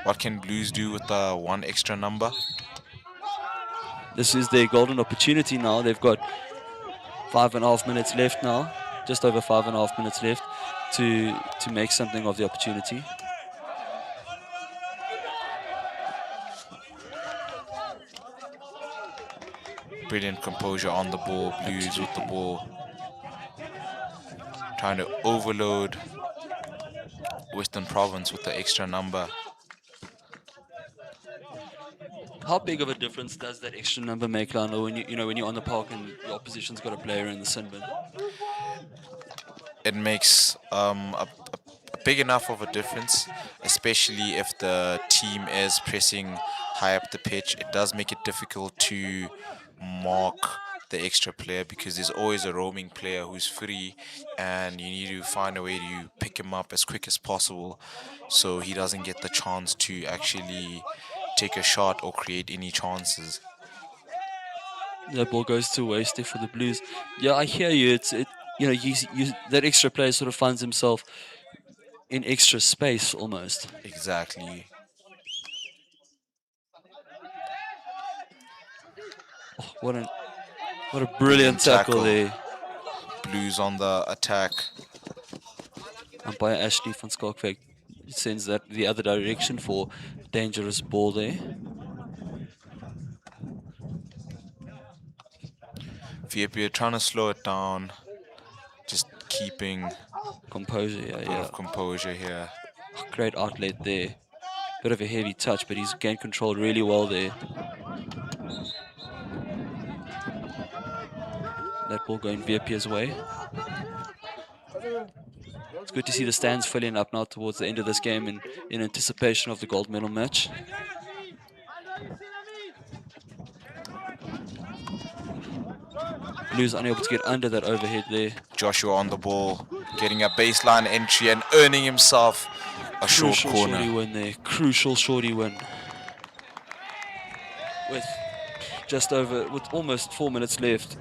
What can Blues do with the one extra number? This is their golden opportunity now. They've got 5.5 minutes left now, just over 5.5 minutes left to make something of the opportunity. Brilliant composure on the ball. Blues with the Absolutely. ball. Trying to overload Western Province with the extra number. How big of a difference does that extra number make, Lionel, when when you're on the park and the opposition's got a player in the sin bin? It makes a big enough of a difference, especially if the team is pressing high up the pitch. It does make it difficult to mark the extra player because there's always a roaming player who's free, and you need to find a way to pick him up as quick as possible so he doesn't get the chance to actually take a shot or create any chances. That ball goes to waste there for the Blues. Yeah, I hear you. That extra player sort of finds himself in extra space almost. Exactly. Oh, what a brilliant Brilliant tackle tackle. there. Blues on the attack. Umpire Ashley van Skalkwyk sends that the other direction for dangerous ball there. VP trying to slow it down, just keeping a Composure, yeah, bit yeah. of composure here. Great outlet there. Bit of a heavy touch, but he's gained control really well there. That ball going Vierpeer's way. It's good to see the stands filling up now towards the end of this game in anticipation of the gold medal match. Blues unable to get under that overhead there. Joshua on the ball, getting a baseline entry and earning himself a short Crucial corner. shorty win there. Crucial shorty win. With almost 4 minutes left,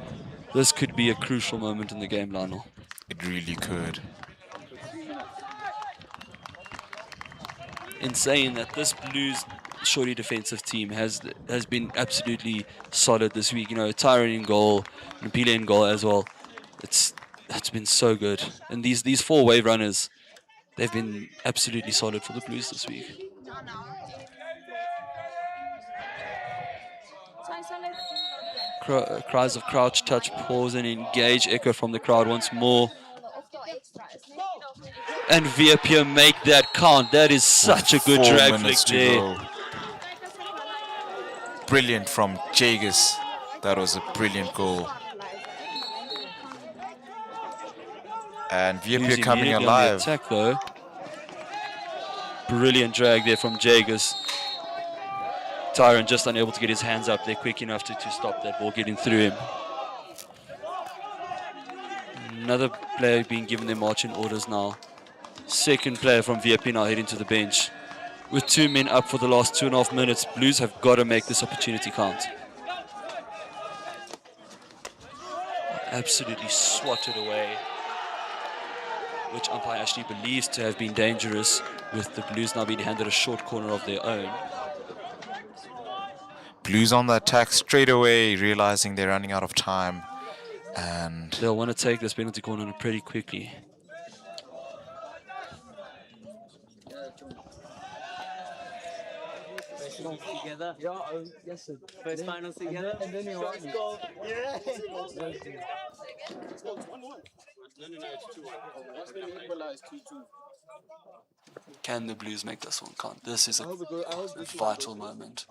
this could be a crucial moment in the game, Lionel. It really could. In saying that, this Blues shorty defensive team has been absolutely solid this week. Tyrone in goal, and Pile in goal as well. It's been so good. And these four wave runners, they've been absolutely solid for the Blues this week. Cries of crouch, touch, pause, and engage echo from the crowd once more. And Vierpeer make that count. That is such a good 4 drag minutes flick to there. go. Brilliant from Jagus. That was a brilliant goal. And Blues Viapia coming immediately on the alive. attack though. Brilliant drag there from Jagus. Tyrone just unable to get his hands up there quick enough to stop that ball getting through him. Another player being given their marching orders now. Second player from VIP now heading to the bench. With 2 men up for the last 2.5 minutes, Blues have got to make this opportunity count. Absolutely swatted away, which umpire actually believes to have been dangerous, with the Blues now being handed a short corner of their own. Blues on the attack straight away, realizing they're running out of time. And they'll want to take this penalty corner pretty quickly. Together. Yeah, yes, sir. First finals together. And then you won. Yeah. Can the Blues make this one count? This is a vital moment.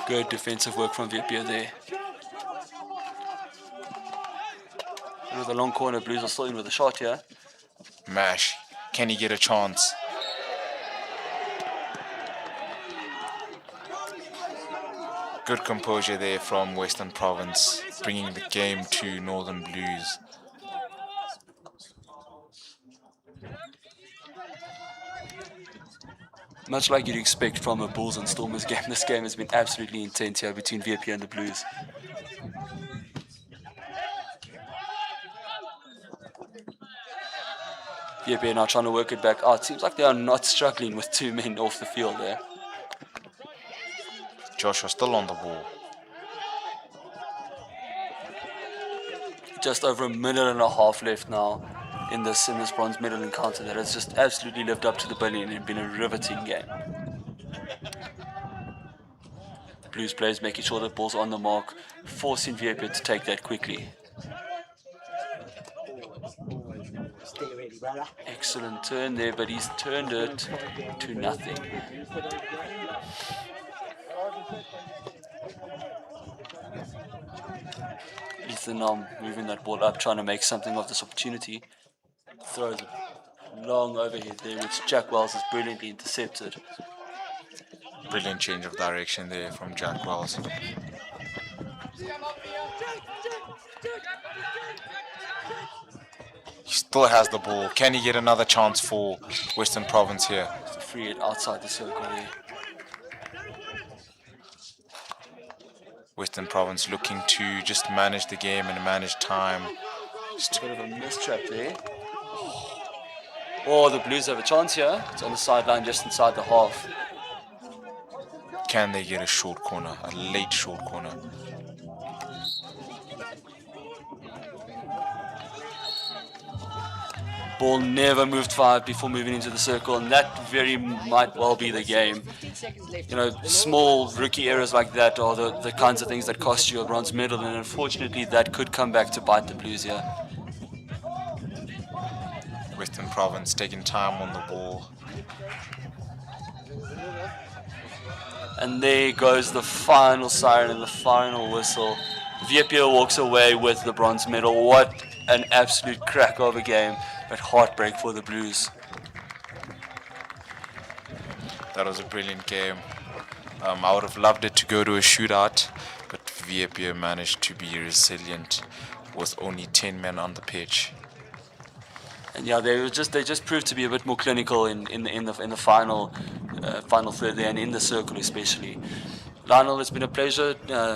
Good defensive work from Vipia there. And with a long corner, Blues are still in with a shot here. Mash, can he get a chance? Good composure there from Western Province, bringing the game to Northern Blues. Much like you'd expect from a Bulls and Stormers game, this game has been absolutely intense here between VIP and the Blues. VFA now trying to work it back out. Seems like they are not struggling with 2 men off the field there. Joshua still on the ball. Just over a minute and a half left now in this bronze medal encounter that has just absolutely lived up to the billing and been a riveting game. Blues players making sure the ball's on the mark, forcing VFA to take that quickly. Excellent turn there, but he's turned it to nothing. Ethan moving that ball up, trying to make something of this opportunity. Throws it long overhead there, which Jack Wells has brilliantly intercepted. Brilliant change of direction there from Jack Wells. He still has the ball. Can he get another chance for Western Province here? Just a free hit outside the circle there. Western Province looking to just manage the game and manage time. Just a bit of a mistrap there. Oh, the Blues have a chance here. It's on the sideline just inside the half. Can they get a short corner, a late short corner? Ball never moved 5 before moving into the circle, and that very might well be the game. You know, small rookie errors like that are the kinds of things that cost you a bronze medal, and unfortunately that could come back to bite the Blues here. Western Province taking time on the ball. And there goes the final siren and the final whistle. Viepio walks away with the bronze medal. What an absolute crack of a game, but heartbreak for the Blues. That was a brilliant game. I would have loved it to go to a shootout, but Viepio managed to be resilient with only 10 men on the pitch. And yeah, they just proved to be a bit more clinical in the final third there, and in the circle especially. Lionel, it's been a pleasure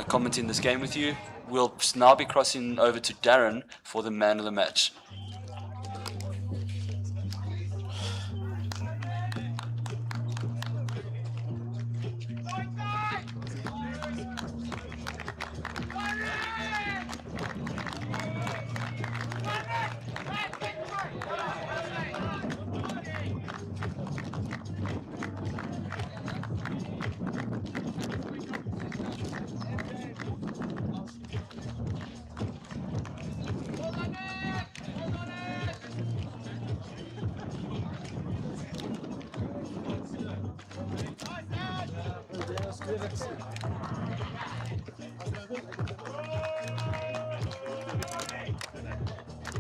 commenting this game with you. We'll now be crossing over to Darren for the man of the match.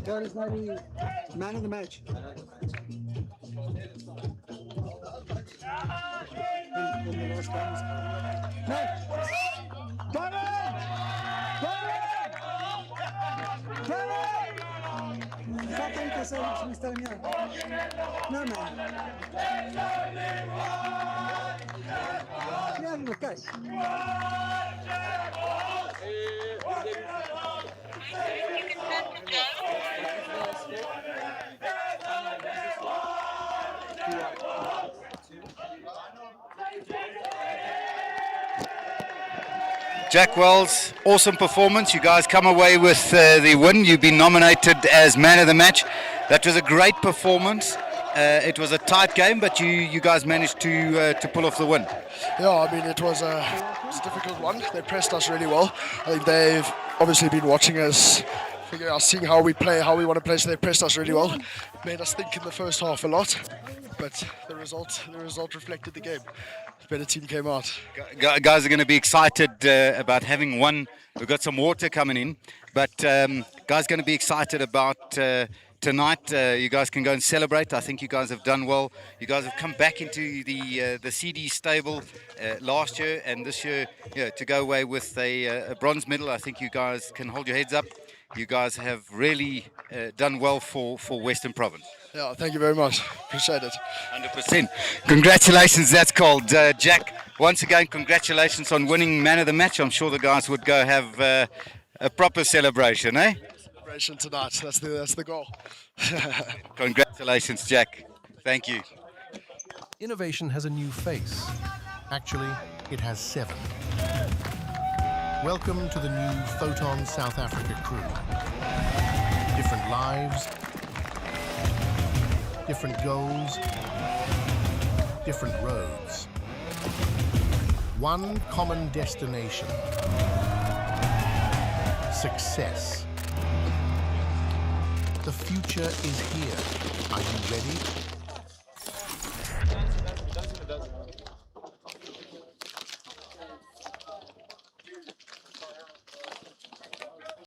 That is not the man of the match. No, man. Yeah, okay. Jack Wells, awesome performance. You guys come away with the win. You've been nominated as man of the match. That was a great performance. It was a tight game, but you guys managed to pull off the win. Yeah, I mean, it was a difficult one. They pressed us really well. I think they've obviously been watching us, figuring out, seeing how we play, how we want to play, so they pressed us really well. Made us think in the first half a lot, but the result reflected the game. The better team came out. Guys are going to be excited about having won. We've got some water coming in, but guys going to be excited about tonight. You guys can go and celebrate. I think you guys have done well. You guys have come back into the CD stable last year, and this year, to go away with a bronze medal. I think you guys can hold your heads up. You guys have really done well for Western Province. Yeah, thank you very much. Appreciate it. 100%. Congratulations, that's called. Jack, once again, congratulations on winning man of the match. I'm sure the guys would go have a proper celebration, eh? celebration tonight. That's the goal. Congratulations, Jack. Thank you. Innovation has a new face. Actually, it has 7. Welcome to the new Photon South Africa crew. Different lives, different goals, different roads. One common destination. Success. The future is here. Are you ready?